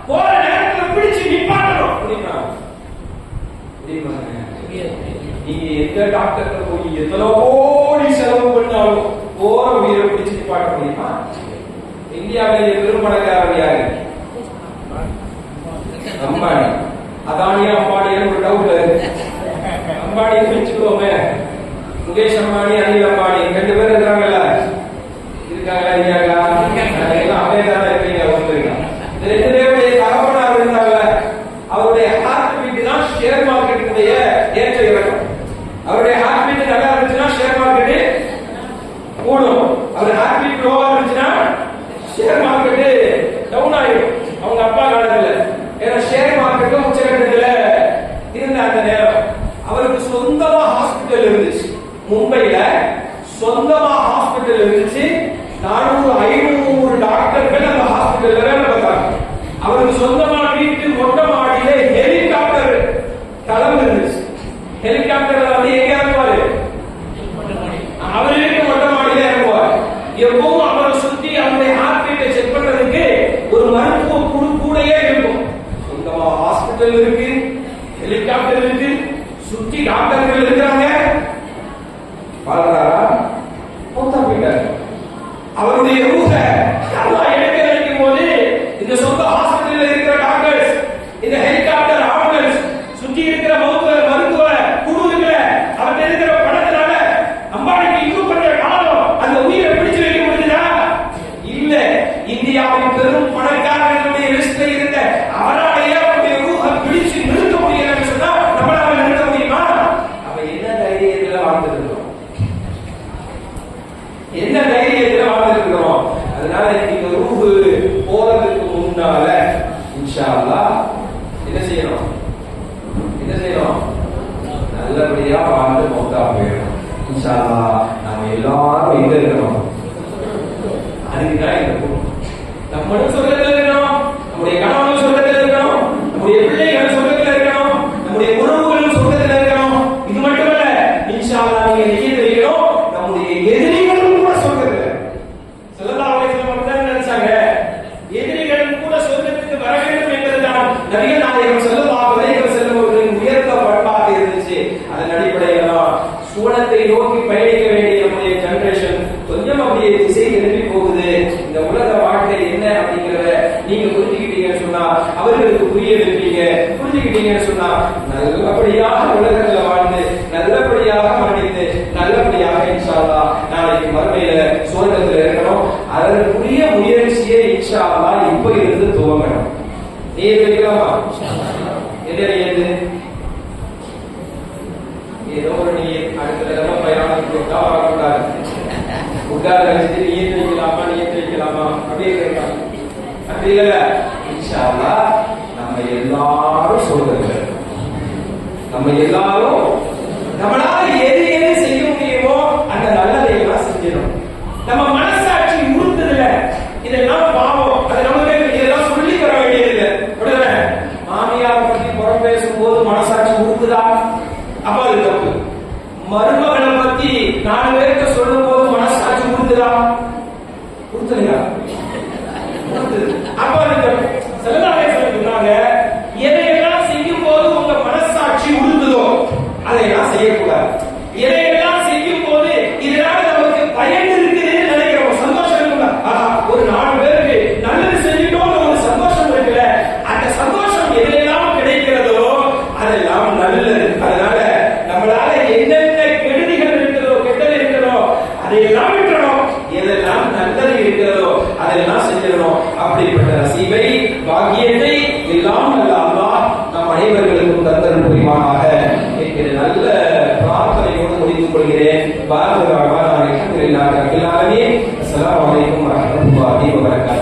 போற நேரத்துல பிடிச்சு நிப்பாட்டணும் அப்படின்னா நீங்க எந்த டாக்டர்கிட்ட போய் எத்தனை கோடி செலவு பண்ணாலும் போற உயிரை பிடிச்சு நிப்பாட்ட முடியுமா? இந்தியாவிலேயே பெரும் பணக்காரர் யாரு? அம்பானி. அதானியா அம்பானியா ஒரு டவுட்ல இருக்கு. அம்பானின்னு வச்சுக்கோமே, முகேஷ் அம்பானி, அனில் அம்பானி ரெண்டு பேர் இருக்காங்கல்ல, இருக்காங்களா இல்லையாக்கா? எல்லாம் அப்படியேதான் இருக்கீங்க. இந்த ரெண்டு பேருடைய தகப்பனார் இருந்தாங்கல்ல, அவருடைய ஹார்ட் பீட் தான் ஷேர் மார்க்கெட்டுடைய ஏற்ற இறக்கம். அவருடைய ஹார்ட் பீட் நல்லா இருந்துச்சுன்னா ஷேர் மார்க்கெட்டு கூடும், அவர் ஹார்ட் பீட் லோவா இருந்துச்சுன்னா ஷேர் மார்க்கெட்டு டவுன் ஆயிடும். அவங்க அப்பா காலத்துல, ஏன்னா ஷேர் மார்க்கெட்டும் உச்சகட்டத்துல இருந்த அந்த நேரம் அவருக்கு சொந்தமா ஹாஸ்பிட்டல் இருந்துச்சு. மும்பைல சொந்தமா ஹாஸ்பிட்டல் இருந்துச்சு. 400-500 டாக்டர்கள் அந்த ஹாஸ்பிட்டல்ல வேலை பார்த்தாங்க. அவருக்கு சொந்தமா வீட்டு மொட்டை மாடியில ஹெலிகாப்டர் தளம் இருந்துச்சு. ஹெலிகாப்டர்ல வந்து எங்க இறங்குவாரு? அவருக்கு மொட்டை மாடியில இறங்குவார். எப்பவும் அவரை சுத்தி அவருடைய ஹார்ட் பீட்டை செக் பண்றதுக்கு ஒரு மருத்துவ குழு கூடயே இருக்கும். சொந்தமா ஹாஸ்பிட்டல் இருக்கு, ஹெலிகாப்டர் இருக்கு, சுத்தி டாக்டர்கள் இருக்கிறாங்க. வாழ்றாரா? மொத்தம் போயிட்டாரு. இன்ஷா அல்லாஹ் என்ன செய்யணும்? நல்லபடியா வாழ்ந்து மௌத்தா போயிடணும். இன்ஷா அல்லாஹ் நம்ம எல்லாரும் எங்க இருக்கணும்? அதுக்குதான் இந்த கூட்டம். நம்மளும் சொர்க்கத்தில் இருக்கணும், நம்முடைய கணவனும் சொர்க்கத்தில் இருக்கணும், நம்முடைய பிள்ளைகளும் சொர்க்கத்தில் இருக்கணும், நம்முடைய உறவுகளும் சொர்க்கத்தில் இருக்கணும். இது மட்டுமல்ல, இன்ஷா அல்லாஹ் நீங்க நினைத்து வைக்கணும், நம்முடைய எதிரிகளும் கூட சொர்க்கத்தில். ஸல்லல்லாஹு அலைஹி வஸல்லம் அப்படிதான் நினைச்சாங்க. எதிரிகளும் கூட சொர்க்கத்துக்கு வர வேண்டும் என்பதுதான் நபிகள் நாயகம் ஸல்லல்லாஹு அலைஹி வஸல்லம் அவர்களின் உயர்ந்த பண்பாக இருந்துச்சு. அதன் அடிப்படையில் சூனத்தை நோக்கி பயணிக்க வேண்டிய நம்முடைய ஜெனரேஷன் கொஞ்சம் அப்படியே திசை திரும்பி போகுது. இந்த உலக வாழ்க்கை என்ன அப்படிங்கிறத நீங்க புரிஞ்சுக்கிட்டீங்கன்னு சொன்னா அவர்களுக்கு புரிய வைப்பீங்க. புரிஞ்சுக்கிட்டீங்கன்னு சொன்னா நல்லபடியாக உலகத்துல வாழ்ந்து நல்லபடியாக மரணித்து நல்லபடியாக இன்ஷா அல்லாஹ் நாளைக்கு மறுமையில சுவர்க்கத்துல இருக்கணும். அதற்குரிய முயற்சியை இன்ஷா அல்லாஹ் இப்ப இருந்து துவங்கணும். நீர் வைக்கலாமா? என்ன நியத்து? ஏதோ ஒரு நீர் அடுத்த தடவை பயணத்துக்கு வரக்கூடாது. உட்கார வச்சுட்டு நீயத்து வைக்கலாமா அப்படியே கேட்கலாம். அப்படி இல்ல, இன்ஷா அல்லாஹ் நம்ம எல்லாரும் சொல்றது, நம்ம எல்லாரும் நம்மளால எது எது செய்ய முடியுமோ அந்த நல்லதை எல்லாம் செஞ்சிடும். நம்ம மனசாட்சி உறுத்துதுல இதெல்லாம் பாவம், அது நமக்கு இதெல்லாம் சொல்லி தர வேண்டியதில்லை. உடனே மாமியாரை பத்தி புறம் பேசும்போது மனசாட்சி உறுத்துதா? அப்ப அது தப்பு. மருமகளை பத்தி 4 பேருக்கு சொல்லும் போது மனசாட்சி உறுத்துதா? உறுத்தலையா? அப்ப அது தப்பு. ஸல்லல்லாஹு அலைஹி வஸல்லம் சொன்னாங்க, எதையெல்லாம் செய்யும் போது உங்க மனசாட்சி உறுத்துதோ அதையெல்லாம் செய்யக்கூடாது. எதையெல்லாம் செய்யும் போது இதனால நமக்கு பயன் இருக்குதுன்னு நினைக்கிறோம், சந்தோஷம் இருக்குல்ல, ஒரு 4 பேருக்கு நல்லது செஞ்சிட்டோம் ஒரு சந்தோஷம் இருக்குல்ல, அந்த சந்தோஷம் எதையெல்லாம் கிடைக்கிறதோ அதெல்லாம் நல்லது. அதனால நம்மளால என்னென்ன கெடுதிகள் இருக்கிறதோ கெட்டது இருக்கிறதோ அதையெல்லாம் விட்டுறணும், எதெல்லாம் நல்லது இருக்கிறதோ அதெல்லாம் செஞ்சிடணும். அப்படிப்பட்ட நசீபை பாக்கியத்தை எல்லாம் நல்ல அல்லாஹ் நம் அனைவர்களுக்கும் தந்தல் புரிவானாக என்கிற நல்ல பிரார்த்தனையோடு முடித்துக் கொள்கிறேன். பாரத அல்ஹம்துலில்லாஹி ரப்பில் ஆலமீன். அஸ்ஸலாமு அலைக்கும் வரஹ்மத்துல்லாஹி வபரகாத்துஹு.